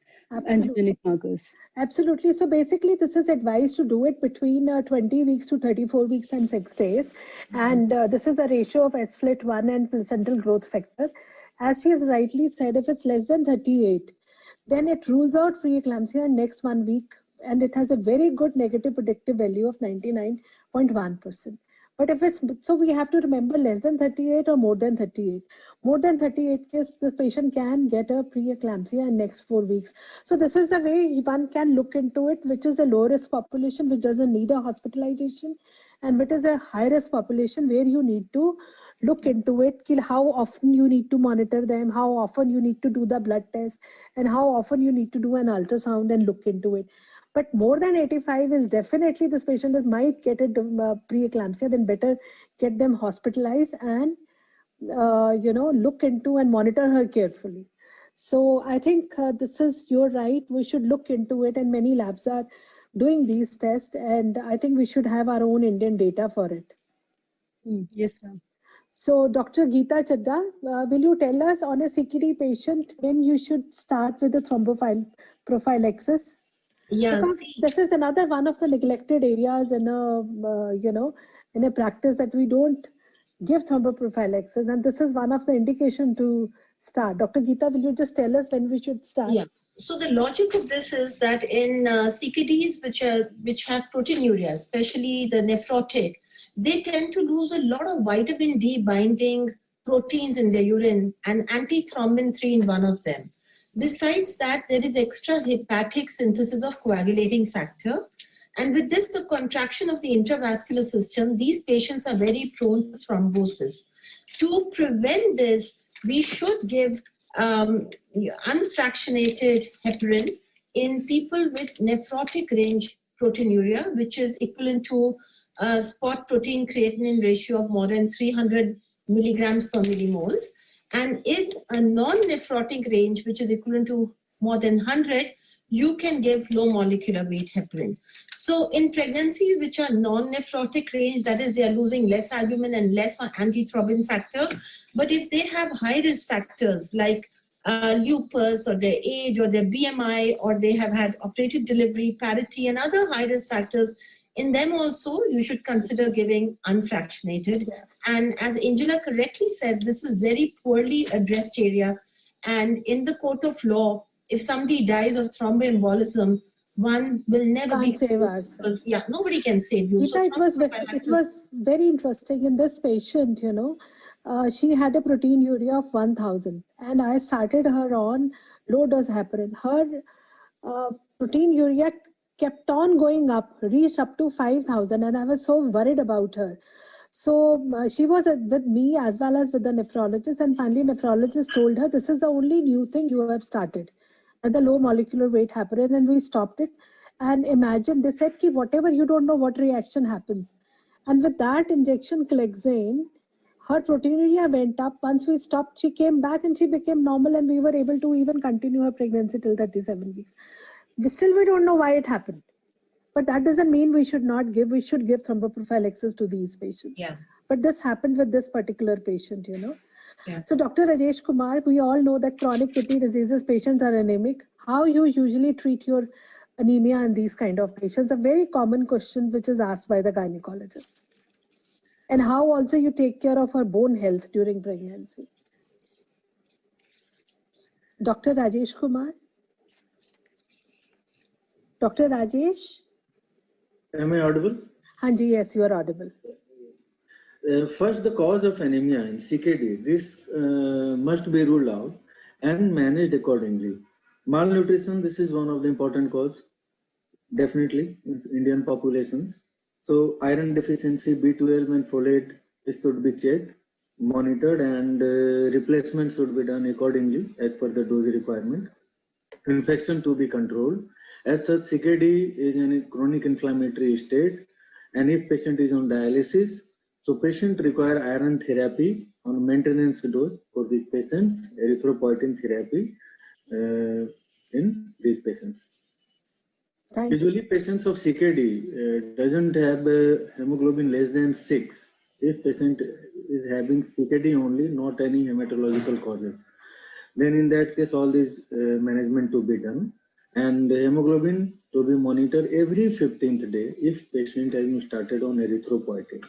angiogenic markers. Absolutely. So basically, this is advised to do it between 20 weeks to 34 weeks and 6 days. And this is a ratio of SFLT1 and placental growth factor. As she has rightly said, if it's less than 38, then it rules out preeclampsia in next 1 week. And it has a very good negative predictive value of 99.1%. But if it's, so we have to remember less than 38 or more than 38. More than 38 case, the patient can get a preeclampsia in next 4 weeks. So this is the way one can look into it, which is a low risk population, which doesn't need a hospitalization, and which is a high risk population where you need to look into it, how often you need to monitor them, how often you need to do the blood test, and how often you need to do an ultrasound and look into it. But more than 85 is definitely this patient that might get a preeclampsia, then better get them hospitalized and, look into and monitor her carefully. So I think you're right. We should look into it, and many labs are doing these tests, and I think we should have our own Indian data for it. Yes, ma'am. So Dr. Geeta Chadda, will you tell us on a CKD patient when you should start with the thromboprophylaxis? Yes. This is another one of the neglected areas in a practice, that we don't give thromboprophylaxis, and this is one of the indication to start. Dr. Geeta, will you just tell us when we should start? Yeah. So the logic of this is that in CKDs which have proteinuria, especially the nephrotic, they tend to lose a lot of vitamin D binding proteins in their urine, and antithrombin 3 in one of them. Besides that, there is extra hepatic synthesis of coagulating factor. And with this, the contraction of the intravascular system, these patients are very prone to thrombosis. To prevent this, we should give unfractionated heparin in people with nephrotic range proteinuria, which is equivalent to a spot protein creatinine ratio of more than 300 milligrams per millimoles. And in a non-nephrotic range, which is equivalent to more than 100, you can give low molecular weight heparin. So in pregnancies which are non-nephrotic range, that is, they are losing less albumin and less antithrombin factor. But if they have high risk factors like lupus or their age or their BMI, or they have had operative delivery, parity, and other high risk factors, in them also, you should consider giving unfractionated. And as Angela correctly said, this is very poorly addressed area. And in the court of law, if somebody dies of thromboembolism, one will never be save ourselves. Yeah, nobody can save you. Geeta, it was very interesting in this patient, she had a proteinuria of 1000, and I started her on low dose heparin. Her proteinuria kept on going up, reached up to 5000, and I was so worried about her. So she was with me as well as with the nephrologist, and finally nephrologist told her, this is the only new thing you have started, and the low molecular weight heparin, and we stopped it. And imagine, they said, ki whatever, you don't know what reaction happens. And with that injection, Clexane, her proteinuria went up. Once we stopped, she came back and she became normal, and we were able to even continue her pregnancy till 37 weeks. Still, we don't know why it happened. But that doesn't mean we should not give. We should give thromboprophylaxis to these patients. Yeah. But this happened with this particular patient, Yeah. So Dr. Rajesh Kumar, we all know that chronic kidney diseases patients are anemic. How you usually treat your anemia in these kind of patients? A very common question which is asked by the gynecologist. And how also you take care of her bone health during pregnancy. Dr. Rajesh Kumar? Dr. Rajesh? Am I audible? Hanji, yes, you are audible. First, the cause of anemia in CKD. This must be ruled out and managed accordingly. Malnutrition, this is one of the important cause, definitely, in Indian populations. So iron deficiency, B12 and folate, this should be checked, monitored, and replacement should be done accordingly as per the dose requirement. Infection to be controlled. As such, CKD is in a chronic inflammatory state, and if patient is on dialysis, so patient require iron therapy on maintenance dose for these patients, erythropoietin therapy in these patients. Usually patients of CKD doesn't have hemoglobin less than 6. If patient is having CKD only, not any hematological causes, then in that case all this management to be done, and the hemoglobin to be monitored every 15th day if patient has been started on erythropoietin.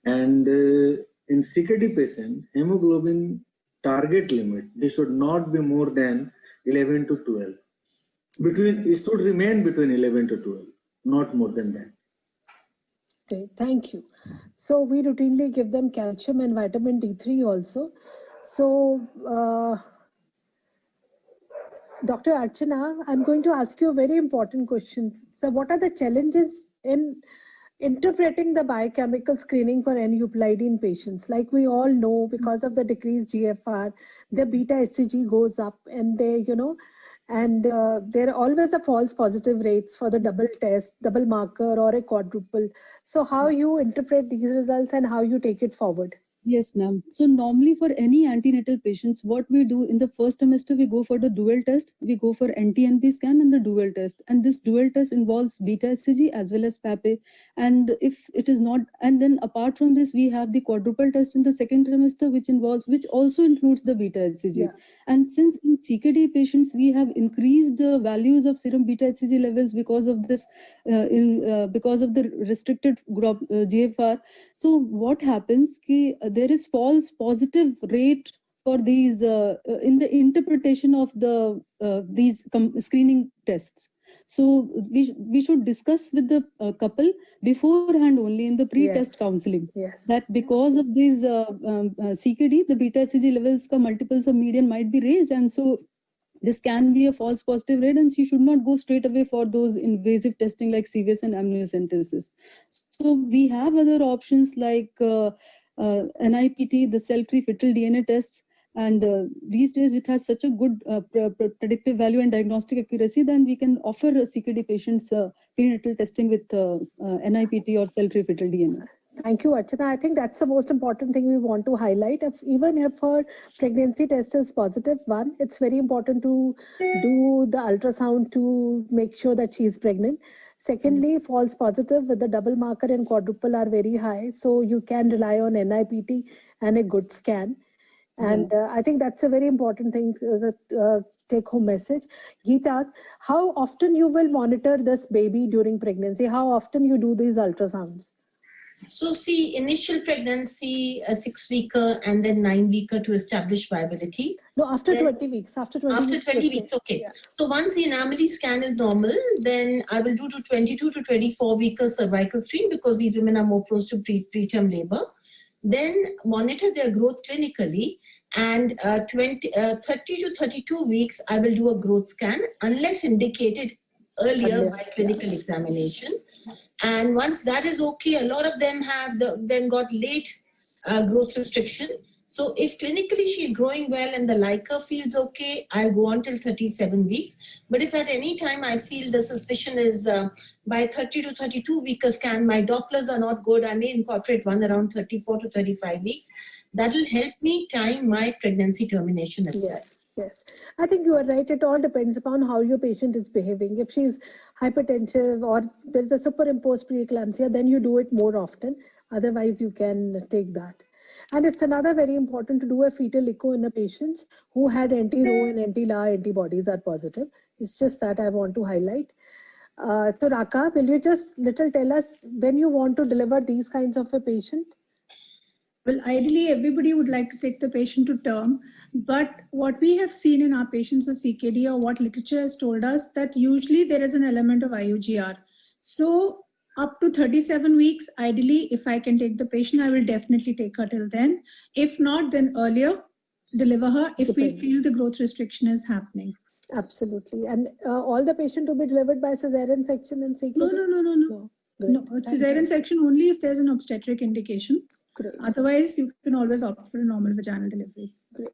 And in CKD patient, hemoglobin target limit, they should not be more than 11 to 12. It should remain between 11 to 12, not more than that. Okay, thank you. So we routinely give them calcium and vitamin D3 also. So Dr. Archana, I'm going to ask you a very important question. So what are the challenges in interpreting the biochemical screening for N-euploidine patients? Like we all know, because of the decreased GFR, their beta HCG goes up, and they, and there are always a false positive rates for the double test, double marker, or a quadruple. So how you interpret these results and how you take it forward? Yes, ma'am. So normally for any antenatal patients, what we do in the first semester, we go for the dual test. We go for NT-NP scan and the dual test. And this dual test involves beta HCG as well as PAPE. And if it is not, and then apart from this, we have the quadruple test in the second trimester, which also includes the beta HCG. Yeah. And since in CKD patients, we have increased the values of serum beta HCG levels because of this, because of the restricted GFR. So what happens ki, there is false positive rate for these in the interpretation of the these screening tests. So we should discuss with the couple beforehand only in the pre-test counseling. Yes. That because of these CKD, the beta HCG levels ka multiples of median might be raised, and so this can be a false positive rate, and she should not go straight away for those invasive testing like CVS and amniocentesis. So we have other options like NIPT, the cell-free fetal DNA tests, and these days it has such a good predictive value and diagnostic accuracy, then we can offer CKD patients prenatal testing with NIPT or cell-free fetal DNA. Thank you, Archana. I think that's the most important thing we want to highlight. Even if her pregnancy test is positive, one, it's very important to do the ultrasound to make sure that she's pregnant. Secondly, false positive with the double marker and quadruple are very high. So you can rely on NIPT and a good scan. And I think that's a very important thing as a take-home message. Geeta, how often you will monitor this baby during pregnancy? How often you do these ultrasounds? So see, initial pregnancy, a 6-weeker and then 9-weeker to establish viability. No, after 20 weeks. After 20 weeks, okay. Yeah. So once the anomaly scan is normal, then I will do to 22 to 24-weeker cervical screen because these women are more prone to preterm labor. Then monitor their growth clinically, and 30 to 32 weeks, I will do a growth scan unless indicated earlier by clinical examination. And once that is okay, a lot of them have then got late growth restriction. So if clinically she's growing well and the LICA feels okay, I'll go on till 37 weeks. But if at any time I feel the suspicion is by 30 to 32 weeker scan, my Dopplers are not good, I may incorporate one around 34 to 35 weeks. That will help me time my pregnancy termination as well. Yes, I think you are right. It all depends upon how your patient is behaving. If she's hypertensive or there's a superimposed preeclampsia, then you do it more often. Otherwise, you can take that. And it's another very important to do a fetal echo in the patients who had anti-Ro and anti-La antibodies are positive. It's just that I want to highlight. So Raka, will you just tell us when you want to deliver these kinds of a patient? Well, ideally, everybody would like to take the patient to term, but what we have seen in our patients of CKD, or what literature has told us, that usually there is an element of IUGR. So up to 37 weeks, ideally, if I can take the patient, I will definitely take her till then. If not, then earlier, deliver her if we feel the growth restriction is happening. Absolutely. And all the patient to be delivered by cesarean section in CKD? No. No, cesarean section only if there's an obstetric indication. Great. Otherwise, you can always opt for a normal vaginal delivery. Great.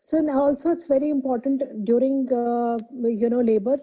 So now also it's very important during, labor,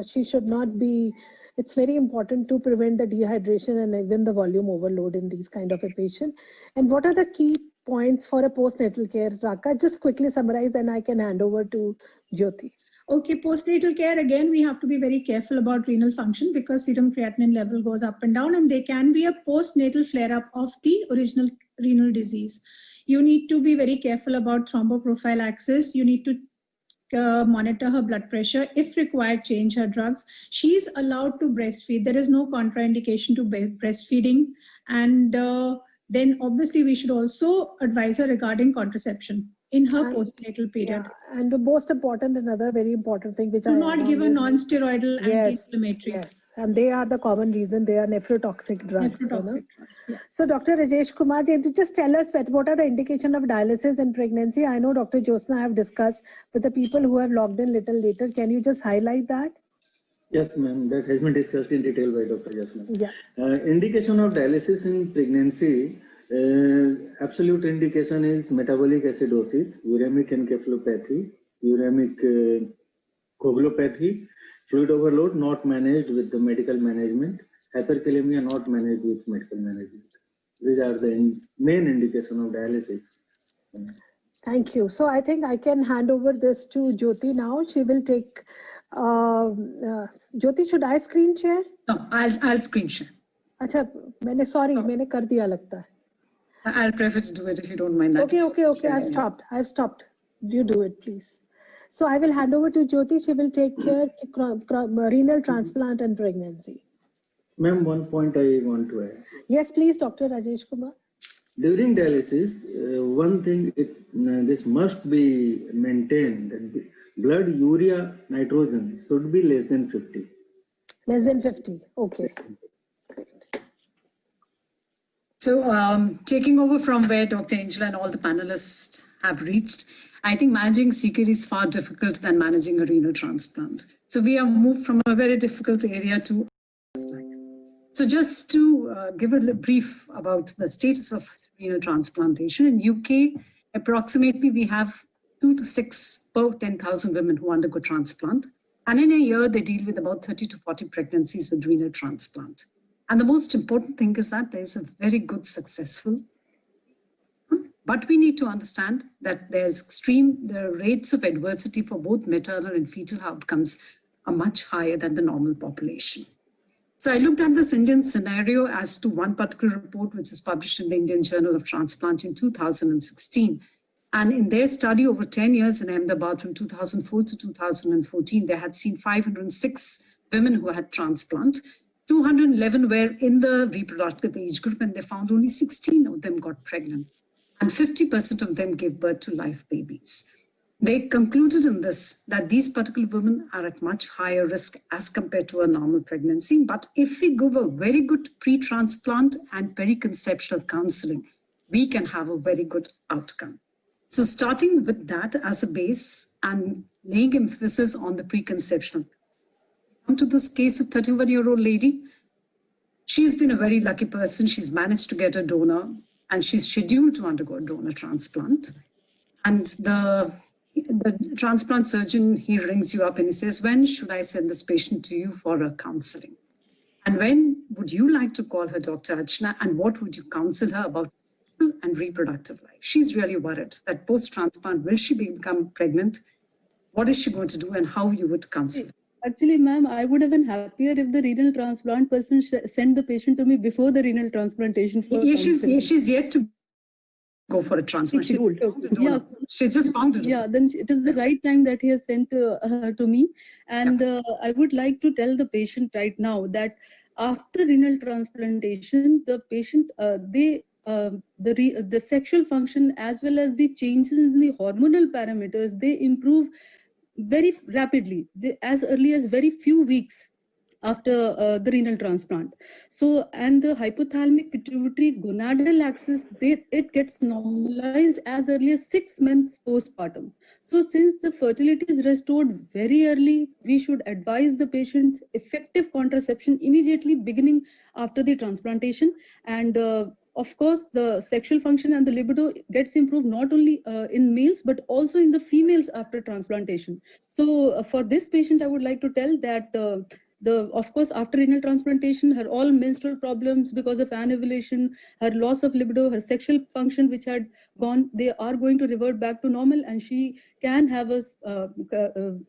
she should not be, it's very important to prevent the dehydration and even the volume overload in these kind of a patient. And what are the key points for a postnatal care, Raka? Just quickly summarize, and I can hand over to Jyoti. Okay, postnatal care, again, we have to be very careful about renal function because serum creatinine level goes up and down, and there can be a postnatal flare-up of the original renal disease. You need to be very careful about thromboprophylaxis. You need to monitor her blood pressure. If required, change her drugs. She's allowed to breastfeed. There is no contraindication to breastfeeding. And then obviously we should also advise her regarding contraception in her postnatal period. Yeah. And the most important, another very important thing, which do not give her non-steroidal anti-inflammatories. Yes, and they are the common reason. They are nephrotoxic drugs. Drugs, yeah. So Dr. Rajesh Kumar, just tell us what are the indication of dialysis in pregnancy? I know Dr. Jyotsna have discussed, but the people who have logged in little later, can you just highlight that? Yes, ma'am, that has been discussed in detail by Dr. Jyotsna. Yeah. Indication of dialysis in pregnancy, absolute indication is metabolic acidosis, uremic encephalopathy, uremic coagulopathy, fluid overload not managed with the medical management, hyperkalemia not managed with medical management. These are the main indication of dialysis. Thank you. So I think I can hand over this to Jyoti now. She will take, Jyoti, should I screen share? No, I'll screen share. Achha, मैंने कर दिया लगता है. I'll prefer to do it if you don't mind that. Okay. I've stopped. You do it, please. So I will hand over to Jyoti. She will take care renal transplant and pregnancy. Ma'am, one point I want to add. Yes, please, Dr. Rajesh Kumar. During dialysis, one thing, this must be maintained. Blood urea nitrogen should be less than 50. Less than 50, okay. So taking over from where Dr. Angela and all the panelists have reached, I think managing CKD is far difficult than managing a renal transplant. So we have moved from a very difficult area to... So just to give a brief about the status of renal transplantation, in UK, approximately we have 2 to 6 per 10,000 women who undergo transplant. And in a year, they deal with about 30 to 40 pregnancies with renal transplant. And the most important thing is that there's a very good successful, but we need to understand that the rates of adversity for both maternal and fetal outcomes are much higher than the normal population. So I looked at this Indian scenario as to one particular report, which is published in the Indian Journal of Transplant in 2016. And in their study over 10 years in Ahmedabad from 2004 to 2014, they had seen 506 women who had transplant. 211 were in the reproductive age group, and they found only 16 of them got pregnant. And 50% of them gave birth to live babies. They concluded in this that these particular women are at much higher risk as compared to a normal pregnancy. But if we give a very good pre-transplant and periconceptual counseling, we can have a very good outcome. So starting with that as a base and laying emphasis on the preconceptional. Come to this case of 31-year-old lady. She's been a very lucky person. She's managed to get a donor and she's scheduled to undergo a donor transplant. And the transplant surgeon, he rings you up and he says, when should I send this patient to you for a counseling? And when would you like to call her Dr. Archana, and what would you counsel her about sexual and reproductive life? She's really worried that post-transplant, will she become pregnant? What is she going to do and how you would counsel? Actually, ma'am, I would have been happier if the renal transplant person sent the patient to me before the renal transplantation. She's yet to go for a transplant. She's just found it. Yeah, then it is the right time that he has sent her to me. And I would like to tell the patient right now that after renal transplantation, the patient, they the sexual function as well as the changes in the hormonal parameters, they improve very rapidly, as early as very few weeks after the renal transplant. So, and the hypothalamic pituitary gonadal axis, it gets normalized as early as 6 months postpartum. So, since the fertility is restored very early, we should advise the patients effective contraception immediately beginning after the transplantation. And of course, the sexual function and the libido gets improved not only in males, but also in the females after transplantation. So for this patient, I would like to tell that of course, after renal transplantation, her all menstrual problems because of anovulation, her loss of libido, her sexual function which had gone, they are going to revert back to normal, and she can have a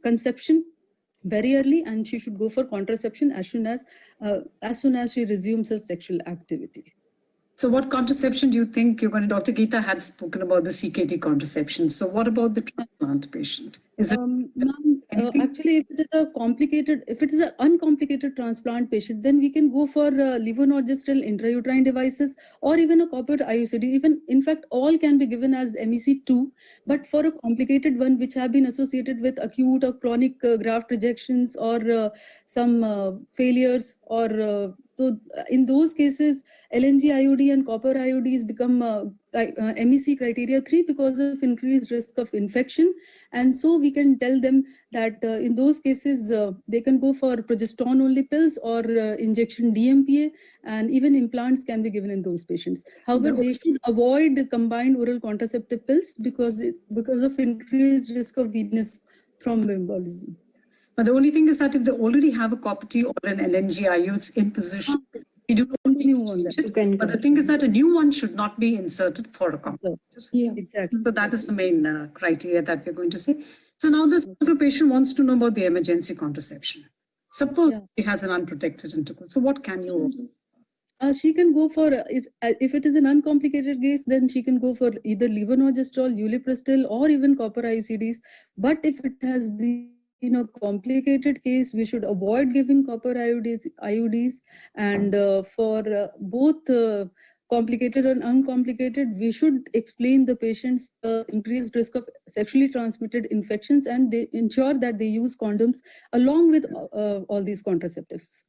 conception very early, and she should go for contraception as soon as she resumes her sexual activity. So what contraception do you think you're going to, Dr. Geeta had spoken about the CKD contraception. So what about the transplant patient? Is it actually, if it is an uncomplicated transplant patient, then we can go for levonorgestrel intrauterine devices or even a copper IUCD. Even, in fact, all can be given as MEC2. But for a complicated one, which have been associated with acute or chronic graft rejections or some failures, or so in those cases, LNG IUD and copper IUDs become MEC criteria 3 because of increased risk of infection. And so we can tell them that in those cases, they can go for progesterone only pills or injection DMPA, and even implants can be given in those patients. However, they should avoid combined oral contraceptive pills because of increased risk of venous thromboembolism. But the only thing is that if they already have a copper T or an LNG IUs in position, we do not continue on that. But the thing is that a new one should not be inserted for a copper. Yeah, exactly. So that is the main criteria that we're going to say. So now this patient wants to know about the emergency contraception. Suppose he has an unprotected intercourse. So what can you offer? She can go for, if it is an uncomplicated case, then she can go for either levonorgestrel, ulipristal, or even copper IUCDs. But if it has been in a complicated case, we should avoid giving copper IUDs, and for both complicated and uncomplicated, we should explain the patients the increased risk of sexually transmitted infections, and they ensure that they use condoms along with all these contraceptives.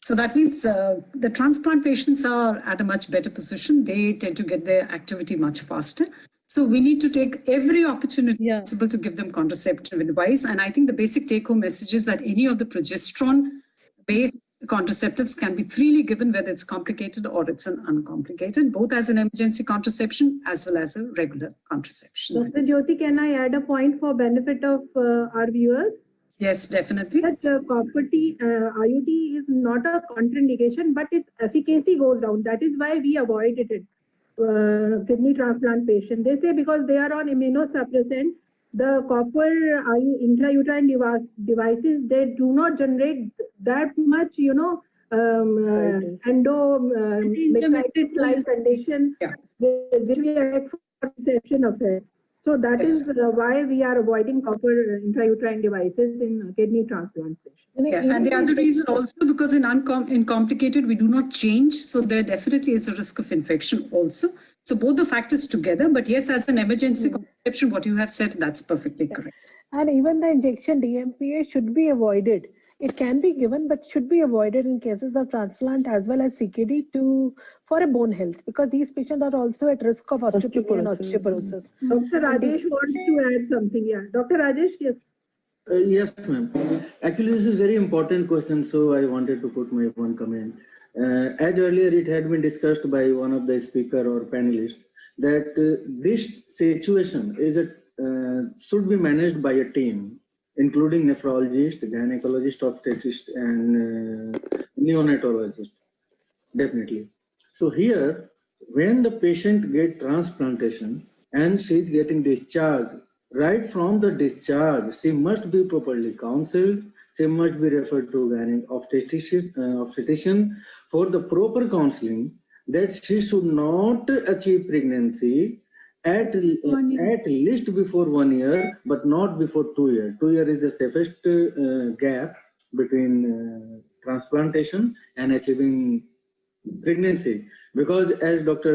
So that means the transplant patients are at a much better position. They tend to get their activity much faster. So we need to take every opportunity possible to give them contraceptive advice. And I think the basic take-home message is that any of the progesterone-based contraceptives can be freely given, whether it's complicated or it's an uncomplicated, both as an emergency contraception as well as a regular contraception. Dr. Jyoti, can I add a point for benefit of our viewers? Yes, definitely. That copper T IUD is not a contraindication, but its efficacy goes down. That is why we avoided it. Kidney transplant patient, they say because they are on immunosuppressant, the copper intrauterine devices, they do not generate that much, endo-metritis-like condition, which we have for conception of it. So that is why we are avoiding copper intrauterine devices in kidney transplantation. And the other reason also because in complicated, we do not change. So there definitely is a risk of infection also. So both the factors together, but yes, as an emergency contraception, what you have said, that's perfectly correct. And even the injection DMPA should be avoided. It can be given, but should be avoided in cases of transplant as well as CKD for a bone health, because these patients are also at risk of osteopenia and osteoporosis. Dr. Rajesh wants to add something. Yeah, Dr. Rajesh, yes. Yes, ma'am. Actually, this is a very important question, so I wanted to put my one comment. As earlier it had been discussed by one of the speaker or panelists, that this situation is should be managed by a team, including nephrologist, gynecologist, obstetricist, and neonatologist, definitely. So here, when the patient gets transplantation and she is getting discharged, right from the discharge, she must be properly counseled, she must be referred to an obstetrician for the proper counseling, that she should not achieve pregnancy at least before 1 year, but not before 2 years. 2 years is the safest gap between transplantation and achieving pregnancy. Because as Dr.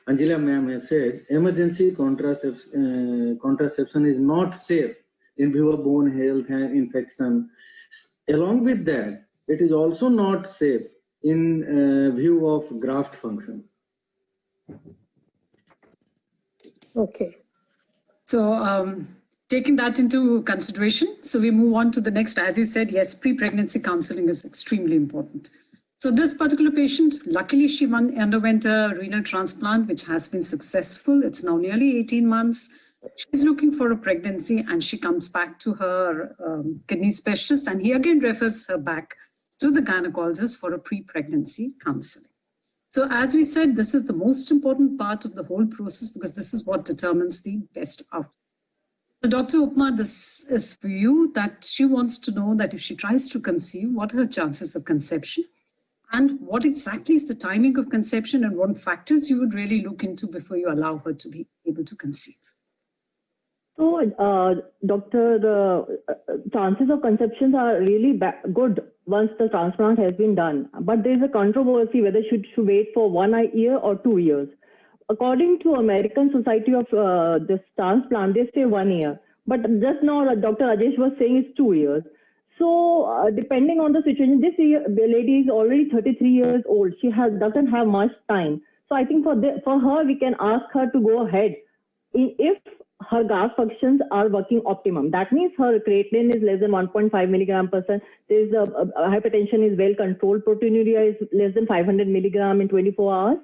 Angela ma'am has said, emergency contraception is not safe in view of bone health and infection. Along with that, it is also not safe in view of graft function. Okay. So taking that into consideration, so we move on to the next. As you said, yes, pre-pregnancy counseling is extremely important. So this particular patient, luckily she underwent a renal transplant, which has been successful. It's now nearly 18 months. She's looking for a pregnancy and she comes back to her kidney specialist, and he again refers her back to the gynecologist for a pre-pregnancy counseling. So as we said, this is the most important part of the whole process because this is what determines the best outcome. So Dr. Upma, this is for you, that she wants to know that if she tries to conceive, what are her chances of conception? And what exactly is the timing of conception and what factors you would really look into before you allow her to be able to conceive? So, doctor, the chances of conception are really good once the transplant has been done. But there is a controversy whether should wait for 1 year or 2 years. According to American Society of this transplant, they say 1 year. But just now, Dr. Rajesh was saying it's 2 years. So, depending on the situation, this lady is already 33 years old. She doesn't have much time. So, I think for her, we can ask her to go ahead if her graft functions are working optimum. That means her creatinine is less than 1.5 milligram per cent. There's hypertension is well controlled. Proteinuria is less than 500 milligram in 24 hours.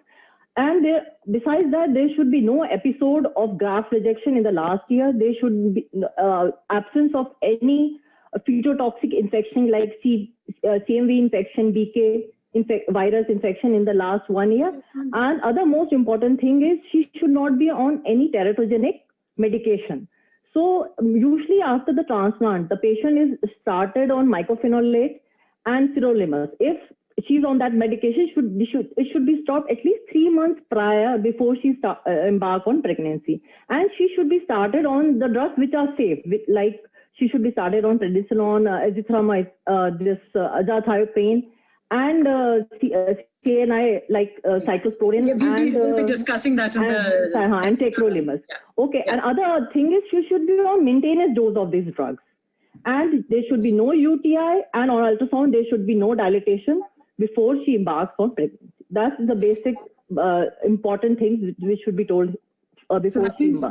And besides that, there should be no episode of graft rejection in the last year. There should be absence of any fetotoxic infection like CMV infection, BK virus infection in the last 1 year. And other most important thing is she should not be on any teratogenic medication. So usually after the transplant, the patient is started on mycophenolate and sirolimus. If she's on that medication, it should be stopped at least 3 months prior before she embark on pregnancy. And she should be started on the drugs which are safe, like she should be started on prednisolone, azithromycin, azathioprine, and CNI like cyclosporin. We'll be discussing that in and tacrolimus. Yeah. Okay, and other thing is she should be on maintenance dose of these drugs. And there should be no UTI, and on ultrasound there should be no dilatation before she embarks on pregnancy. That's the basic important things which should be told before so that means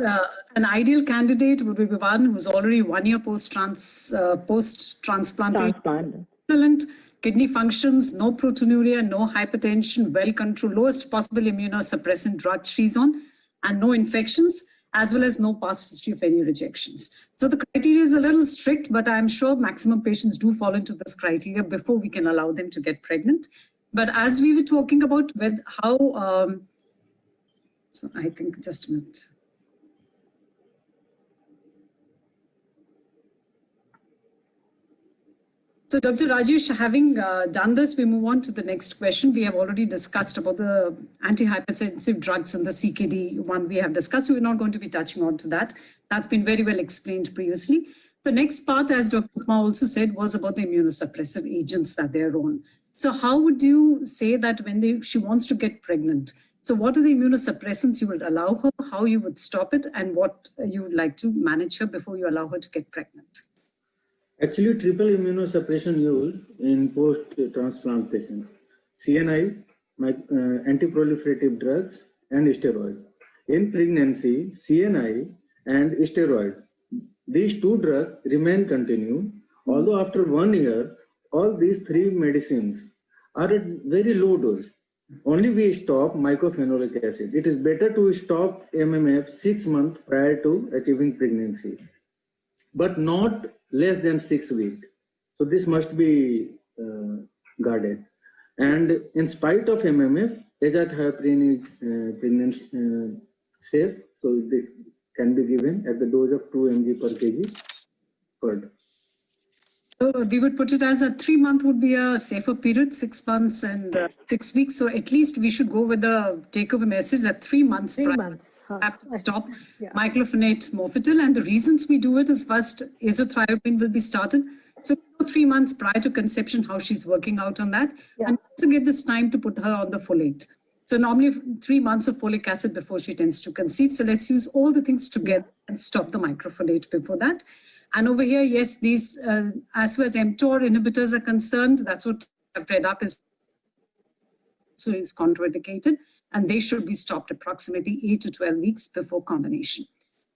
an ideal candidate would be one who's already 1 year post-transplantation. Excellent kidney functions, no proteinuria, no hypertension, well controlled, lowest possible immunosuppressant drug she's on, and no infections, as well as no past history of any rejections. So the criteria is a little strict, but I'm sure maximum patients do fall into this criteria before we can allow them to get pregnant. But as we were talking about how, so I think just a minute. So Dr. Rajesh, having done this, we move on to the next question. We have already discussed about the antihypertensive drugs and the CKD one we have discussed. So we're not going to be touching on to that. That's been very well explained previously. The next part, as Dr. Upma also said, was about the immunosuppressive agents that they're on. So how would you say that when she wants to get pregnant? So what are the immunosuppressants you would allow her, how you would stop it, and what you would like to manage her before you allow her to get pregnant? Actually, triple immunosuppression used in post-transplant patients: CNI, anti-proliferative drugs, and steroid. In pregnancy, CNI and steroid, these two drugs remain continued. Although after 1 year, all these three medicines are at very low dose. Only we stop mycophenolic acid. It is better to stop MMF 6 months prior to achieving pregnancy, but not less than 6 weeks. So this must be guarded. And in spite of MMF, azathioprine is safe. So this can be given at the dose of 2 mg per kg per day. So we would put it as a 3 month would be a safer period, 6 months and 6 weeks. So at least we should go with the takeover message that 3 months. 3 months. Have to stop myclophenate mofetil. And the reasons we do it is first, azathioprine will be started. So 3 months prior to conception, how she's working out on that. And also get this time to put her on the folate. So normally 3 months of folic acid before she tends to conceive. So let's use all the things together and stop the microfolate before that. And over here, yes, these, as far as mTOR inhibitors are concerned, that's what I've read up is, so is contraindicated, and they should be stopped approximately 8 to 12 weeks before combination.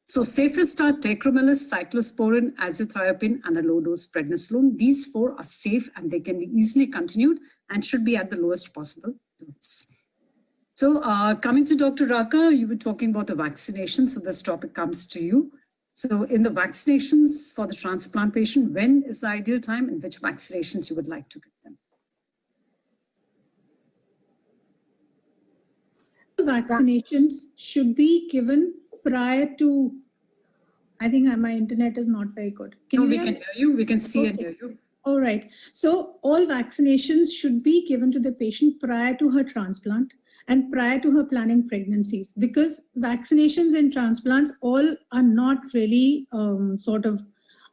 So safest are tacrolimus, cyclosporin, azathioprine, and a low-dose prednisolone. These 4 are safe and they can be easily continued and should be at the lowest possible dose. So coming to Dr. Raka, you were talking about the vaccination. So this topic comes to you. So in the vaccinations for the transplant patient, when is the ideal time and which vaccinations you would like to give them? Vaccinations should be given prior to, I think my internet is not very good. We can hear you, we can see and hear you. All right. So all vaccinations should be given to the patient prior to her transplant and prior to her planning pregnancies, because vaccinations and transplants all are not really sort of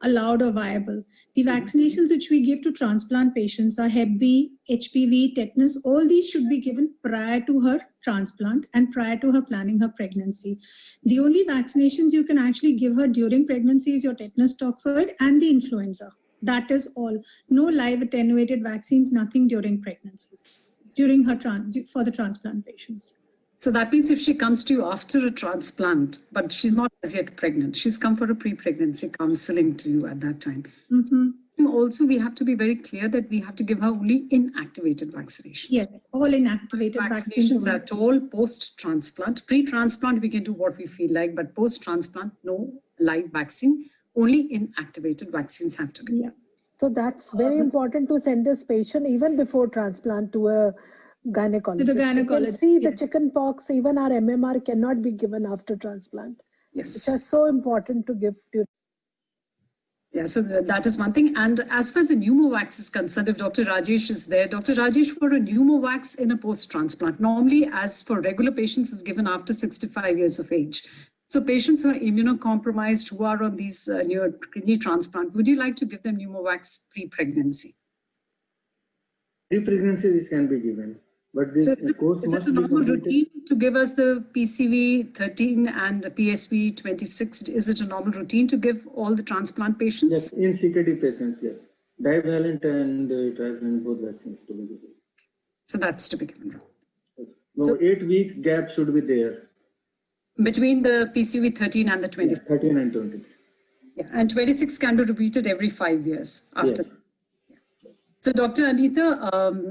allowed or viable. The vaccinations which we give to transplant patients are Hep B, HPV, tetanus. All these should be given prior to her transplant and prior to her planning her pregnancy. The only vaccinations you can actually give her during pregnancy is your tetanus toxoid and the influenza. That is all. No live attenuated vaccines, nothing during pregnancies, during her for the transplant patients. So that means if she comes to you after a transplant, but she's not as yet pregnant, she's come for a pre-pregnancy counseling to you at that time. Mm-hmm. Also, we have to be very clear that we have to give her only inactivated vaccinations. Yes, all inactivated vaccinations at all post-transplant. Pre-transplant, we can do what we feel like, but post-transplant, no live vaccine. Only inactivated vaccines have to be. Yeah. So that's very important to send this patient even before transplant to a gynecologist. To the gynecologist. You can see the chicken pox, even our MMR cannot be given after transplant. Yes. Which are so important to give to. Yeah, so that is one thing. And as far as the pneumovax is concerned, if Dr. Rajesh is there, Dr. Rajesh, for a pneumovax in a post-transplant, normally as for regular patients is given after 65 years of age. So patients who are immunocompromised, who are on these kidney transplant, would you like to give them pneumovax pre-pregnancy? Pre-pregnancy, this can be given. But this course is it a normal routine to give us the PCV 13 and PSV 26? Is it a normal routine to give all the transplant patients? Yes, in CKD patients, yes. Divalent and trivalent, both vaccines to be given. So that's to be given. No, 8-week gap should be there. Between the PCV 13 and the 26? Yeah, 13 and 20. Yeah, and 26 can be repeated every 5 years after. Yes. So Dr. Anita,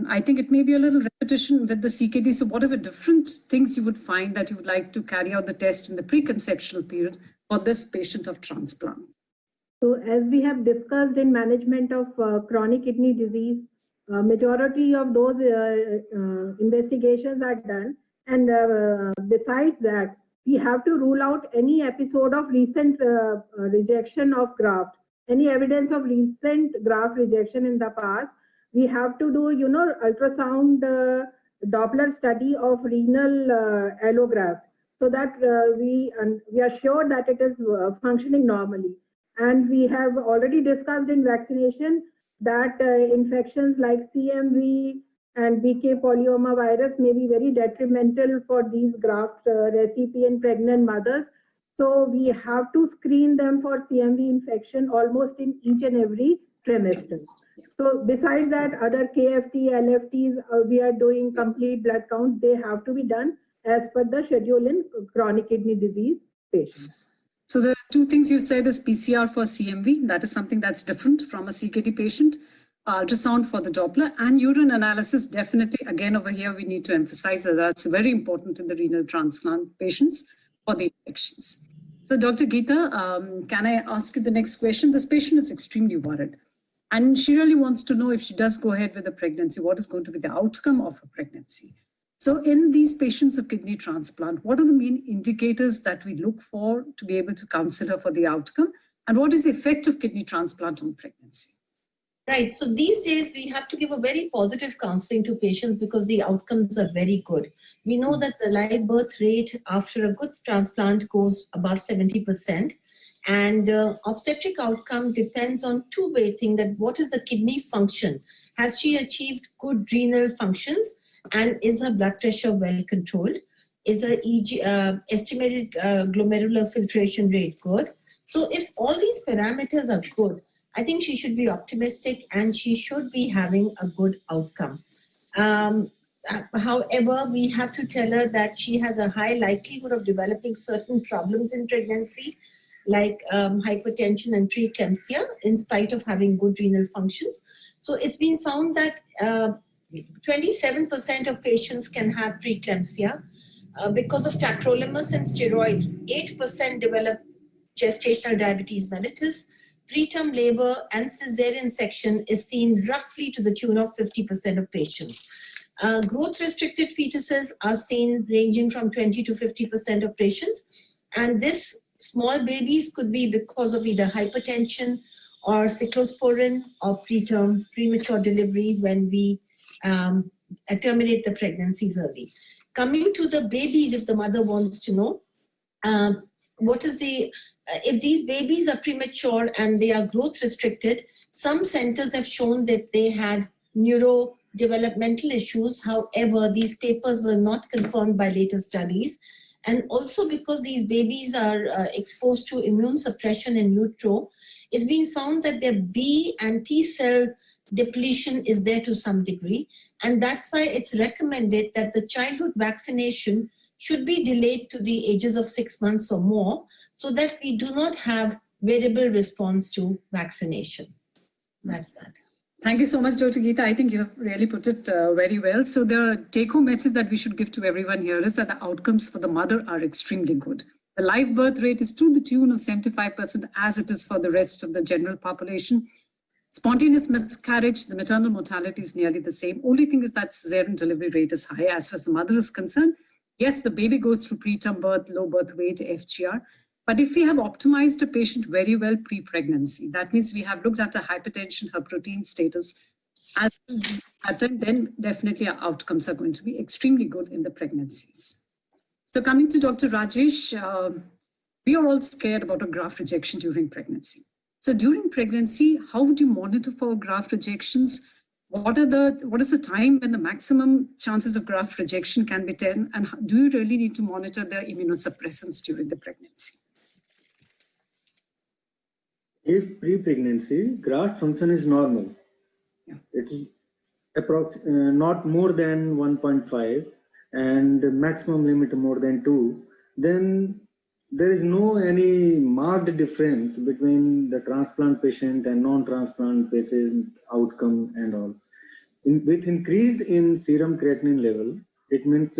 I think it may be a little repetition with the CKD. So what are the different things you would find that you would like to carry out the test in the preconceptional period for this patient of transplant? So as we have discussed in management of chronic kidney disease, majority of those investigations are done. And besides that, we have to rule out any episode of recent rejection of graft, any evidence of recent graft rejection in the past. We have to do, ultrasound Doppler study of renal allograft, so that we are sure that it is functioning normally. And we have already discussed in vaccination that infections like CMV and BK polyoma virus may be very detrimental for these graft recipient pregnant mothers. So we have to screen them for CMV infection almost in each and every trimester. So besides that, other KFT, LFTs, we are doing complete blood counts. They have to be done as per the schedule in chronic kidney disease patients. So the two things you said is PCR for CMV. That is something that's different from a CKD patient. Ultrasound for the Doppler and urine analysis. Definitely, again, over here, we need to emphasize that that's very important in the renal transplant patients for the infections. So Dr. Geeta, can I ask you the next question? This patient is extremely worried. And she really wants to know if she does go ahead with a pregnancy, what is going to be the outcome of a pregnancy? So in these patients of kidney transplant, what are the main indicators that we look for to be able to consider for the outcome? And what is the effect of kidney transplant on pregnancy? Right. So these days we have to give a very positive counseling to patients because the outcomes are very good. We know that the live birth rate after a good transplant goes above 70%. And obstetric outcome depends on two-way thing, that what is the kidney function? Has she achieved good renal functions? And is her blood pressure well controlled? Is her estimated glomerular filtration rate good? So if all these parameters are good, I think she should be optimistic and she should be having a good outcome. However, we have to tell her that she has a high likelihood of developing certain problems in pregnancy, like hypertension and preeclampsia, in spite of having good renal functions. So it's been found that 27% of patients can have preeclampsia because of tacrolimus and steroids. 8% develop gestational diabetes mellitus. Preterm labor and cesarean section is seen roughly to the tune of 50% of patients. Growth-restricted fetuses are seen ranging from 20 to 50% of patients. And this small babies could be because of either hypertension or cyclosporin or preterm premature delivery when we terminate the pregnancies early. Coming to the babies, if the mother wants to know, if these babies are premature and they are growth restricted, some centers have shown that they had neurodevelopmental issues. However, these papers were not confirmed by later studies. And also because these babies are exposed to immune suppression in utero, it's been found that their B and T cell depletion is there to some degree. And that's why it's recommended that the childhood vaccination should be delayed to the ages of 6 months or more, so that we do not have variable response to vaccination. That's that. Thank you so much, Dr. Geeta. I think you have really put it very well. So the take-home message that we should give to everyone here is that the outcomes for the mother are extremely good. The live birth rate is to the tune of 75% as it is for the rest of the general population. Spontaneous miscarriage, the maternal mortality is nearly the same. Only thing is that cesarean delivery rate is high as far as the mother is concerned. Yes, the baby goes through preterm birth, low birth weight, FGR. But if we have optimized a patient very well pre-pregnancy, that means we have looked at her hypertension, her protein status, then definitely our outcomes are going to be extremely good in the pregnancies. So coming to Dr. Rajesh, we are all scared about a graft rejection during pregnancy. So during pregnancy, how would you monitor for graft rejections? What is the time when the maximum chances of graft rejection can be 10? And do you really need to monitor the immunosuppressants during the pregnancy? If pre-pregnancy, graft function is normal. Yeah. It is not more than 1.5 and maximum limit more than 2, then there is no any marked difference between the transplant patient and non-transplant patient outcome and all. With increase in serum creatinine level, it means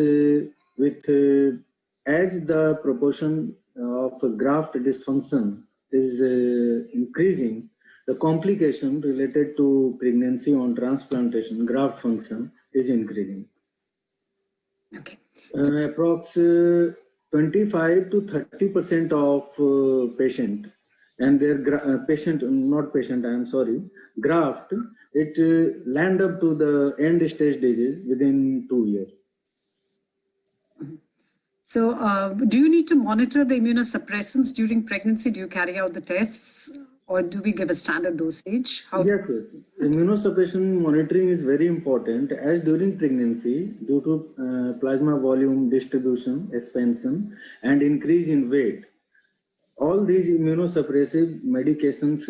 as the proportion of graft dysfunction is increasing, the complication related to pregnancy on transplantation, graft function is increasing. Okay. Approx 25 to 30% of patient and their graft, it land up to the end stage disease within 2 years. So do you need to monitor the immunosuppressants during pregnancy? Do you carry out the tests or do we give a standard dosage? Yes. Immunosuppression monitoring is very important as during pregnancy, due to plasma volume distribution, expansion, and increase in weight. All these immunosuppressive medications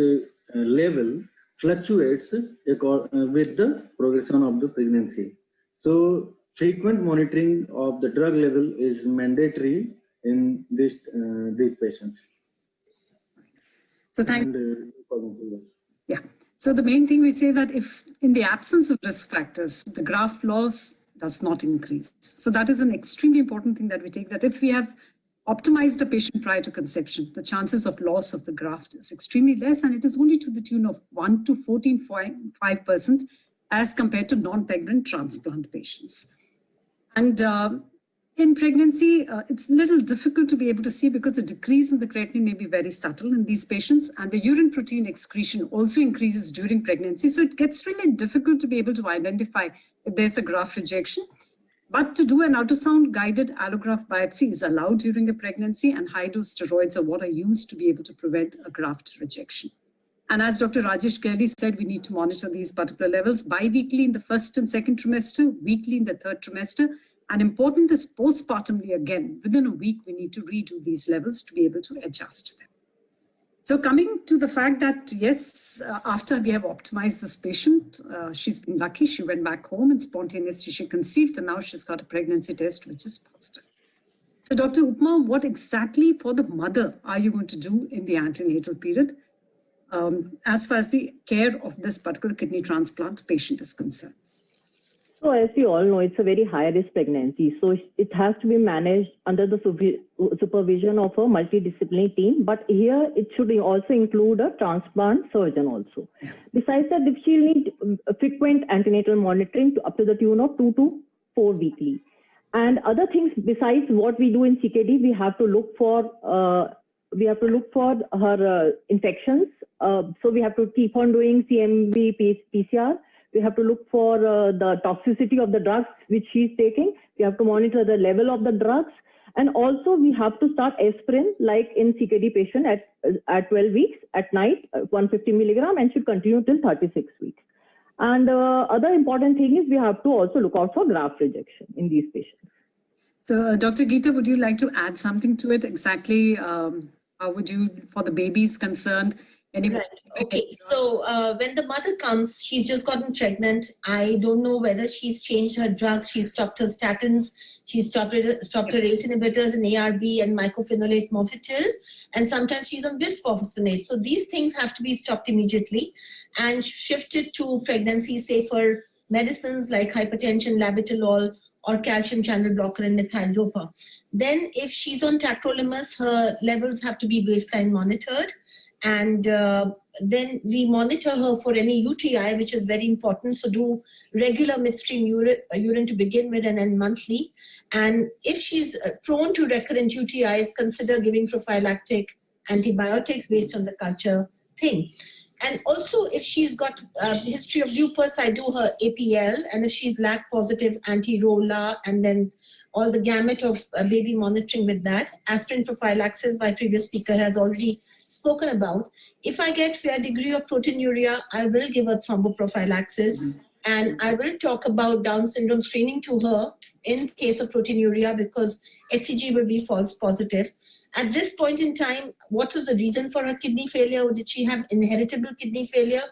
level fluctuates with the progression of the pregnancy. So frequent monitoring of the drug level is mandatory in these patients. So So the main thing we say that if in the absence of risk factors, the graft loss does not increase. So that is an extremely important thing that we take, that if we have optimized a patient prior to conception, the chances of loss of the graft is extremely less, and it is only to the tune of 1 to 14.5% as compared to non-pregnant transplant patients. And in pregnancy, it's a little difficult to be able to see because the decrease in the creatinine may be very subtle in these patients, and the urine protein excretion also increases during pregnancy. So it gets really difficult to be able to identify if there's a graft rejection. But to do an ultrasound-guided allograft biopsy is allowed during a pregnancy, and high-dose steroids are what are used to be able to prevent a graft rejection. And as Dr. Rajesh clearly said, we need to monitor these particular levels bi-weekly in the first and second trimester, weekly in the third trimester. And important is postpartumly again, within a week, we need to redo these levels to be able to adjust them. So coming to the fact that, yes, after we have optimized this patient, she's been lucky. She went back home and spontaneously she conceived, and now she's got a pregnancy test, which is positive. So Dr. Upma, what exactly for the mother are you going to do in the antenatal period as far as the care of this particular kidney transplant patient is concerned? So as we all know, it's a very high-risk pregnancy. So it has to be managed under the supervision of a multidisciplinary team. But here, it should also include a transplant surgeon also. Besides that, she'll need frequent antenatal monitoring up to the tune of 2 to 4 weekly. And other things besides what we do in CKD, we have to look for her infections. So we have to keep on doing CMV PCR. We have to look for the toxicity of the drugs which she's taking. We have to monitor the level of the drugs. And also we have to start aspirin like in CKD patient at 12 weeks at night, 150 milligram, and should continue till 36 weeks. And other important thing is we have to also look out for graft rejection in these patients. So Dr. Geeta, would you like to add something to it? Exactly how would you, for the babies concerned? Right. Okay, so when the mother comes, she's just gotten pregnant. I don't know whether she's changed her drugs. She's stopped her statins. She's stopped her ACE inhibitors and ARB and mycophenolate mofetil. And sometimes she's on bisphosphonate. So these things have to be stopped immediately and shifted to pregnancy safer medicines like hypertension, labetalol, or calcium channel blocker and methyl-dopa. Then if she's on tacrolimus, her levels have to be baseline monitored. And then we monitor her for any UTI, which is very important. So do regular midstream urine to begin with and then monthly. And if she's prone to recurrent UTIs, consider giving prophylactic antibiotics based on the culture thing. And also if she's got a history of lupus, I do her APL. And if she's LAC positive, anti-ROLA, and then all the gamut of baby monitoring with that. Aspirin prophylaxis, my previous speaker has already spoken about. If I get fair degree of proteinuria, I will give her thromboprophylaxis, and I will talk about Down syndrome screening to her in case of proteinuria because HCG will be false positive. At this point in time, what was the reason for her kidney failure? Did she have inheritable kidney failure?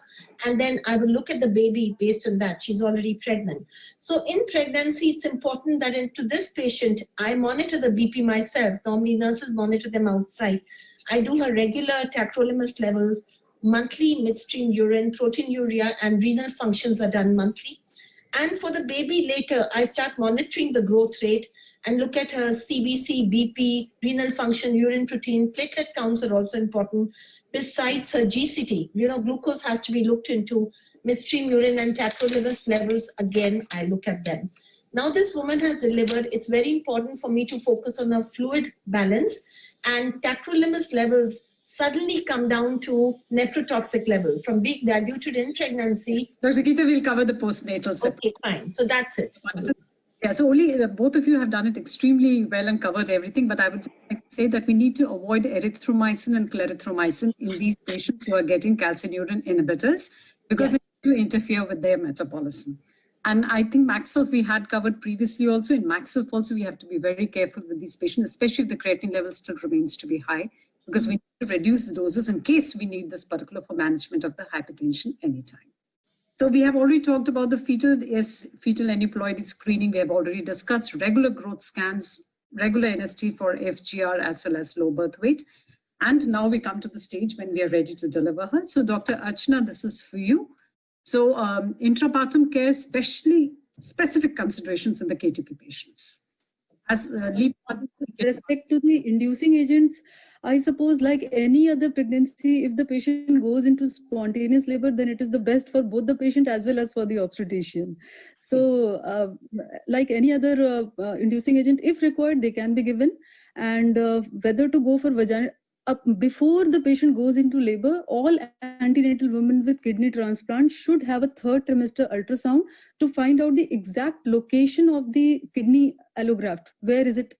And then I will look at the baby based on that. She's already pregnant. So in pregnancy, it's important that to this patient, I monitor the BP myself. Normally nurses monitor them outside. I do her regular tacrolimus levels, monthly midstream urine, proteinuria, and renal functions are done monthly. And for the baby later, I start monitoring the growth rate and look at her CBC, BP, renal function, urine protein, platelet counts are also important. Besides her GCT, glucose has to be looked into. Midstream urine and tacrolimus levels, again, I look at them. Now this woman has delivered. It's very important for me to focus on her fluid balance, and tacrolimus levels suddenly come down to nephrotoxic level from being diluted in pregnancy. Dr. Geeta, we'll cover the postnatal separate. Okay, fine. So that's it. Yeah, so only both of you have done it extremely well and covered everything, but I would like to say that we need to avoid erythromycin and clarithromycin in these patients who are getting calcineurin inhibitors because it will interfere with their metabolism. And I think Maxilf we had covered previously also. In Maxilf also, we have to be very careful with these patients, especially if the creatinine level still remains to be high, because we need to reduce the doses in case we need this particular for management of the hypertension anytime. So we have already talked about the fetal aneuploidy screening. We have already discussed regular growth scans, regular NST for FGR as well as low birth weight. And now we come to the stage when we are ready to deliver her. So Dr. Archana, this is for you. So intrapartum care, especially specific considerations in the KTP patients. As lead with respect to the inducing agents, I suppose like any other pregnancy, if the patient goes into spontaneous labor, then it is the best for both the patient as well as for the obstetrician. So like any other inducing agent, if required, they can be given. And whether to go for vagina, before the patient goes into labor, all antenatal women with kidney transplant should have a third trimester ultrasound to find out the exact location of the kidney allograft? Where is it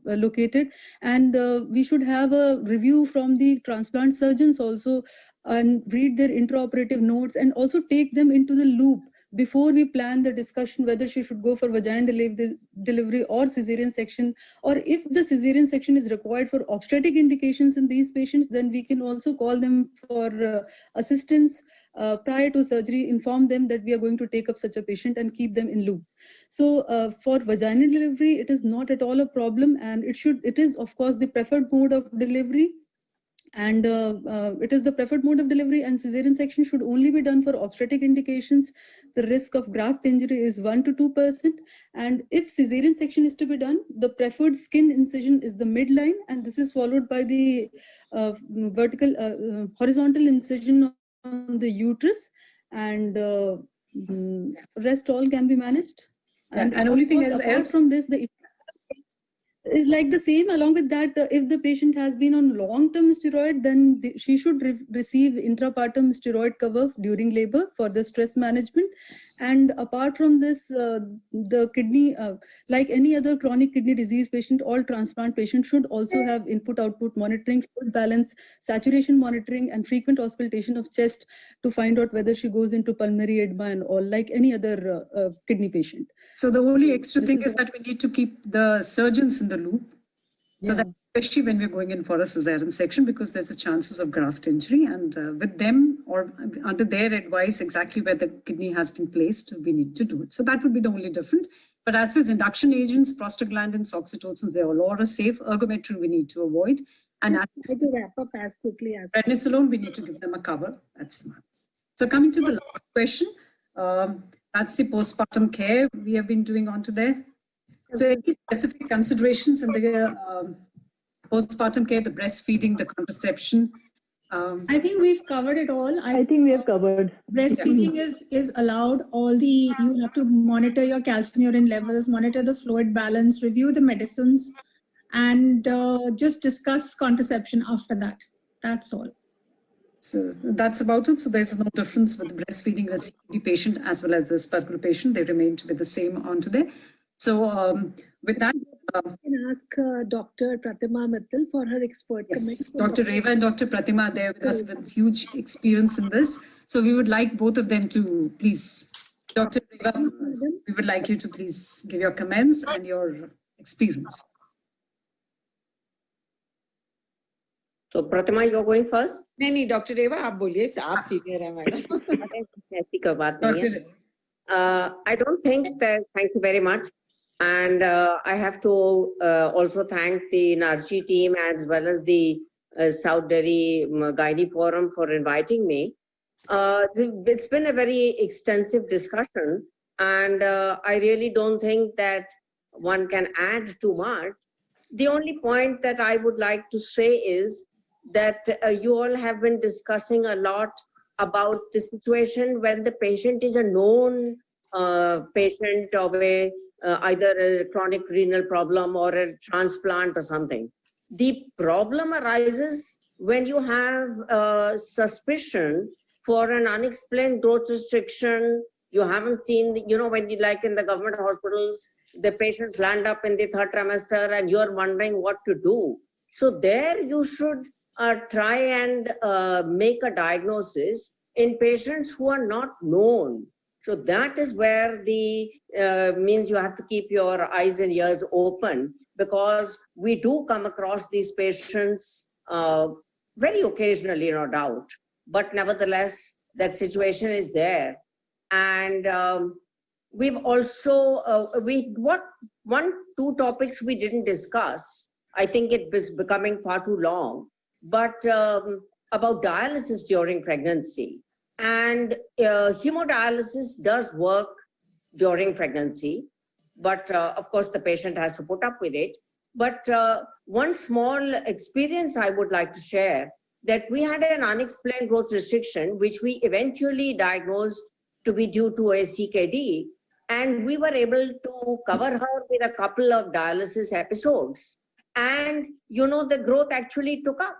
located? And we should have a review from the transplant surgeons also, and read their intraoperative notes, and also take them into the loop before we plan the discussion whether she should go for vaginal delivery or cesarean section, or if the cesarean section is required for obstetric indications in these patients, then we can also call them for assistance prior to surgery, inform them that we are going to take up such a patient and keep them in loop. So for vaginal delivery, it is not at all a problem, and it is of course the preferred mode of delivery. And it is the preferred mode of delivery, and cesarean section should only be done for obstetric indications. The risk of graft injury is 1 to 2%. And if cesarean section is to be done, the preferred skin incision is the midline, and this is followed by the horizontal incision on the uterus, and rest all can be managed. And only thing is, apart from this, the is like the same. Along with that, if the patient has been on long-term steroid, then she should receive intrapartum steroid cover during labor for the stress management. And apart from this, the kidney, like any other chronic kidney disease patient, all transplant patients should also have input-output monitoring, fluid balance, saturation monitoring, and frequent auscultation of chest to find out whether she goes into pulmonary edema and all, like any other kidney patient. So the only extra thing is that we need to keep the surgeons in the loop. So that especially when we're going in for a cesarean section, because there's a chances of graft injury, and with them or under their advice exactly where the kidney has been placed, we need to do it. So that would be the only difference. But as far as induction agents, prostaglandins, oxytocin, they all are safe. Ergometrin we need to avoid. And Try to wrap up as quickly as prednisolone, we need to give them a cover. That's enough. So coming to the last question, that's the postpartum care we have been doing onto there. So any specific considerations in the postpartum care, the breastfeeding, the contraception? I think we've covered it all. I think we have covered. Breastfeeding is allowed. You have to monitor your calcineurin levels, monitor the fluid balance, review the medicines, and just discuss contraception after that. That's all. So that's about it. So there's no difference with the breastfeeding the CKD patient as well as the spermal patient. They remain to be the same onto there. So with that, I can ask Dr. Pratima Mittal for her expert yes, comment. Dr. Reva and Dr. Pratima, they're with us with huge experience in this. So we would like both of them to please, Dr. Reva, we would like you to please give your comments and your experience. So Pratima, you're going first? नहीं doctor रेवा आप बोलिए आप senior हैं madam ऐसी कोई बात नहीं है. I don't think that, thank you very much. And I have to also thank the NARCHI team as well as the South Delhi Gynae Forum for inviting me. It's been a very extensive discussion, and I really don't think that one can add too much. The only point that I would like to say is that you all have been discussing a lot about the situation when the patient is a known patient of either a chronic renal problem or a transplant or something. The problem arises when you have suspicion for an unexplained growth restriction. You haven't seen, when you like in the government hospitals, the patients land up in the third trimester and you're wondering what to do. So there you should try and make a diagnosis in patients who are not known. So that is where the means you have to keep your eyes and ears open, because we do come across these patients very occasionally, no doubt. But nevertheless, that situation is there. And we've also, two topics we didn't discuss. I think it is becoming far too long, but about dialysis during pregnancy. And hemodialysis does work during pregnancy, but of course the patient has to put up with it. But one small experience I would like to share, that we had an unexplained growth restriction, which we eventually diagnosed to be due to a CKD. And we were able to cover her with a couple of dialysis episodes. And, the growth actually took up.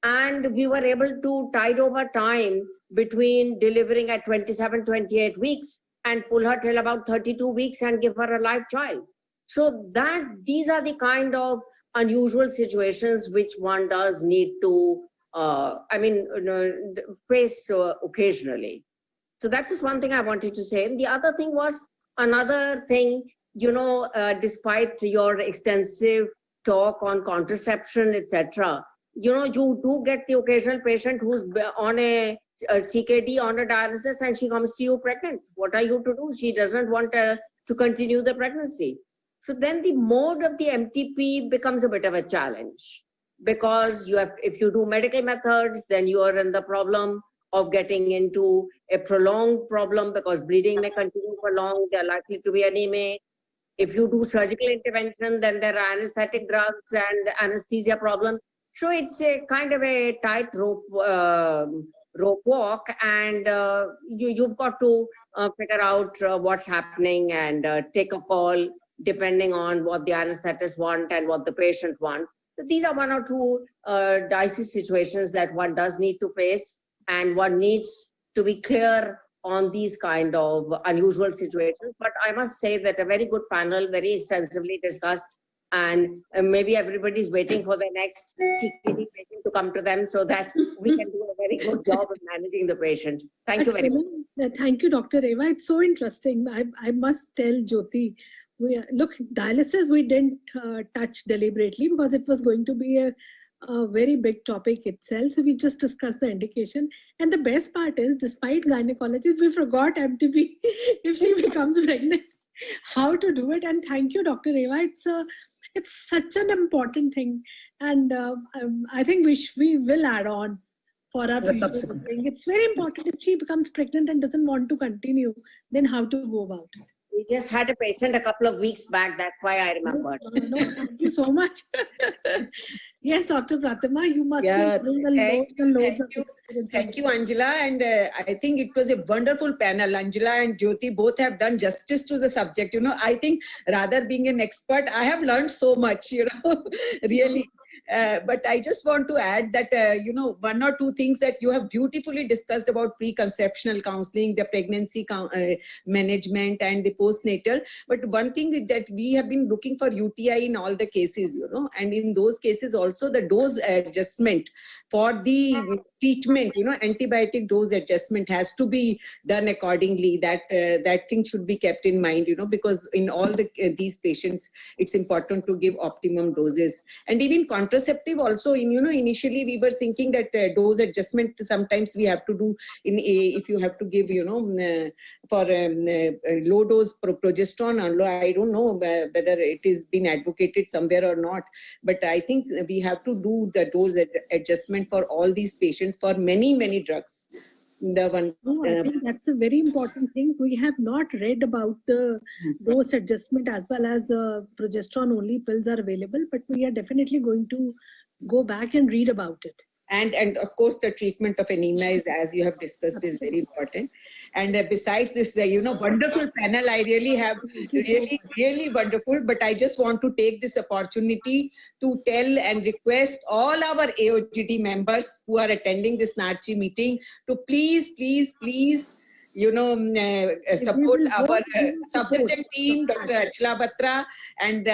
And we were able to tide over time between delivering at 27, 28 weeks and pull her till about 32 weeks and give her a live child. So that these are the kind of unusual situations which one does need to, face occasionally. So that was one thing I wanted to say. And the other thing was another thing, despite your extensive talk on contraception, etc., you do get the occasional patient who's on a CKD, on a dialysis, and she comes to you pregnant. What are you to do? She doesn't want to continue the pregnancy. So then the mode of the MTP becomes a bit of a challenge, because if you do medical methods, then you are in the problem of getting into a prolonged problem, because bleeding may continue for long. They're likely to be anemic. If you do surgical intervention, then there are anesthetic drugs and anesthesia problems. So it's a kind of a tight rope walk, and you've got to figure out what's happening and take a call depending on what the anesthetist want and what the patient want. So these are one or two dicey situations that one does need to face, and one needs to be clear on these kind of unusual situations. But I must say that a very good panel, very extensively discussed, and maybe everybody's waiting for the next CKD patient to come to them so that we can do a very good job of managing the patient. Thank you very much. Thank you, Dr. Eva. It's so interesting. I must tell Jyoti, look, dialysis we didn't touch deliberately because it was going to be a very big topic itself. So we just discussed the indication. And the best part is, despite gynecologists, we forgot MTP if she becomes pregnant, how to do it. And thank you, Dr. Eva. It's such an important thing. And I think we will add on for our subsequent thing. It's very important. If she becomes pregnant and doesn't want to continue, then how to go about it. We just had a patient a couple of weeks back. That's why I remembered. No, thank you so much. Yes, Dr. Pratima, you must be doing loads of experience. Thank you, Angela. And I think it was a wonderful panel. Angela and Jyoti both have done justice to the subject. I think rather being an expert, I have learned so much, really. But I just want to add that, one or two things that you have beautifully discussed about preconceptional counseling, the pregnancy management and the postnatal. But one thing that we have been looking for UTI in all the cases, and in those cases also the dose adjustment for the treatment, antibiotic dose adjustment has to be done accordingly. That thing should be kept in mind, because in all these patients, it's important to give optimum doses. And even contraceptive also, initially we were thinking that dose adjustment sometimes we have to do if you have to give, for low dose progesterone. I don't know whether it is been advocated somewhere or not, but I think we have to do the dose adjustment for all these patients for many drugs. I think that's a very important thing. We have not read about the dose adjustment as well as progesterone only pills are available, but we are definitely going to go back and read about it. And of course, the treatment of anemia is, as you have discussed, is very important. And besides this, wonderful panel, I really have really wonderful. But I just want to take this opportunity to tell and request all our AOGD members who are attending this NARCHI meeting to please support our subject team, Dr. Achla Batra, and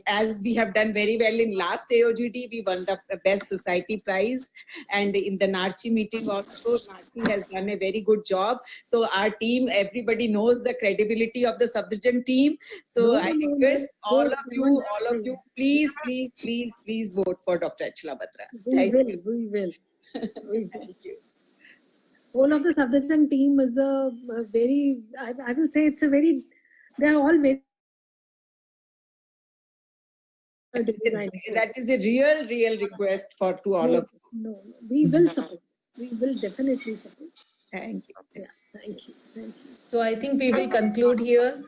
as we have done very well in last AOGD, we won the Best Society Prize, and in the NARCHI meeting also, NARCHI has done a very good job. So our team, everybody knows the credibility of the subject team. So I request all of you, please vote for Dr. Achla Batra. We will. Thank you. All of the subject team is a very, I will say they're all very. That is a real request to all of you. No, we will support. We will definitely support. Thank you. Yeah, thank you. So I think we will conclude here.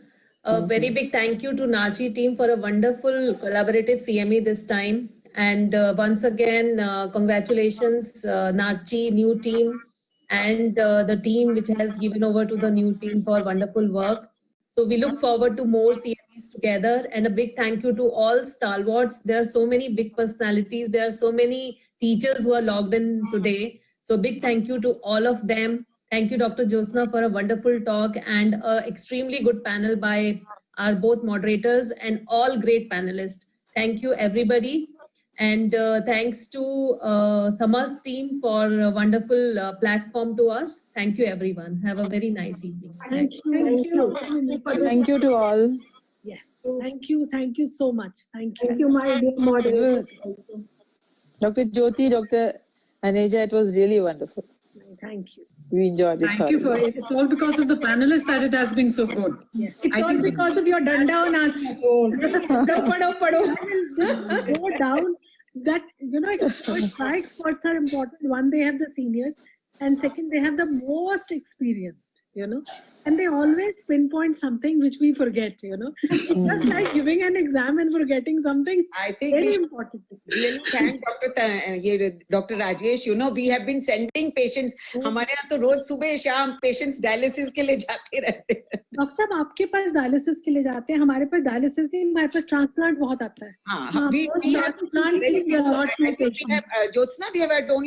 A very big thank you to NARCHI team for a wonderful collaborative CME this time. And once again, congratulations, NARCHI new team, and the team which has given over to the new team for wonderful work. So we look forward to more CMEs together, and a big thank you to all stalwarts. There are so many big personalities. There are so many teachers who are logged in today. So big thank you to all of them. Thank you, Dr. Josna, for a wonderful talk and an extremely good panel by our both moderators and all great panelists. Thank you, everybody. And thanks to Samarth team for a wonderful platform to us. Thank you, everyone. Have a very nice evening. Thank you. Thank you to all. Yes. Thank you so much. Thank you. Thank you, my dear moderator. Dr. Jyoti, Dr. Aneja, it was really wonderful. Thank you. We enjoyed it. Thank you for it. It's all because of the panelists that it has been so good. Yes. It's all because of your danda on us. Just go down that, why experts are important. One, they have the seniors, and second, they have the most experienced, and they always pinpoint something which we forget, It's just like giving an exam and forgetting something I think very we should important. really thank Dr. Rajesh. We have been sending patients. हमारे यहाँ तो रोज सुबह शाम patients dialysis के लिए जाते रहते हैं. डॉक्टर साहब आपके पास डायलिसिस के लिए जाते हैं, हमारे पास डायलिसिस नहीं, हमारे पास ट्रांसप्लांट बहुत आता है. We have, Jyotsna, we have had only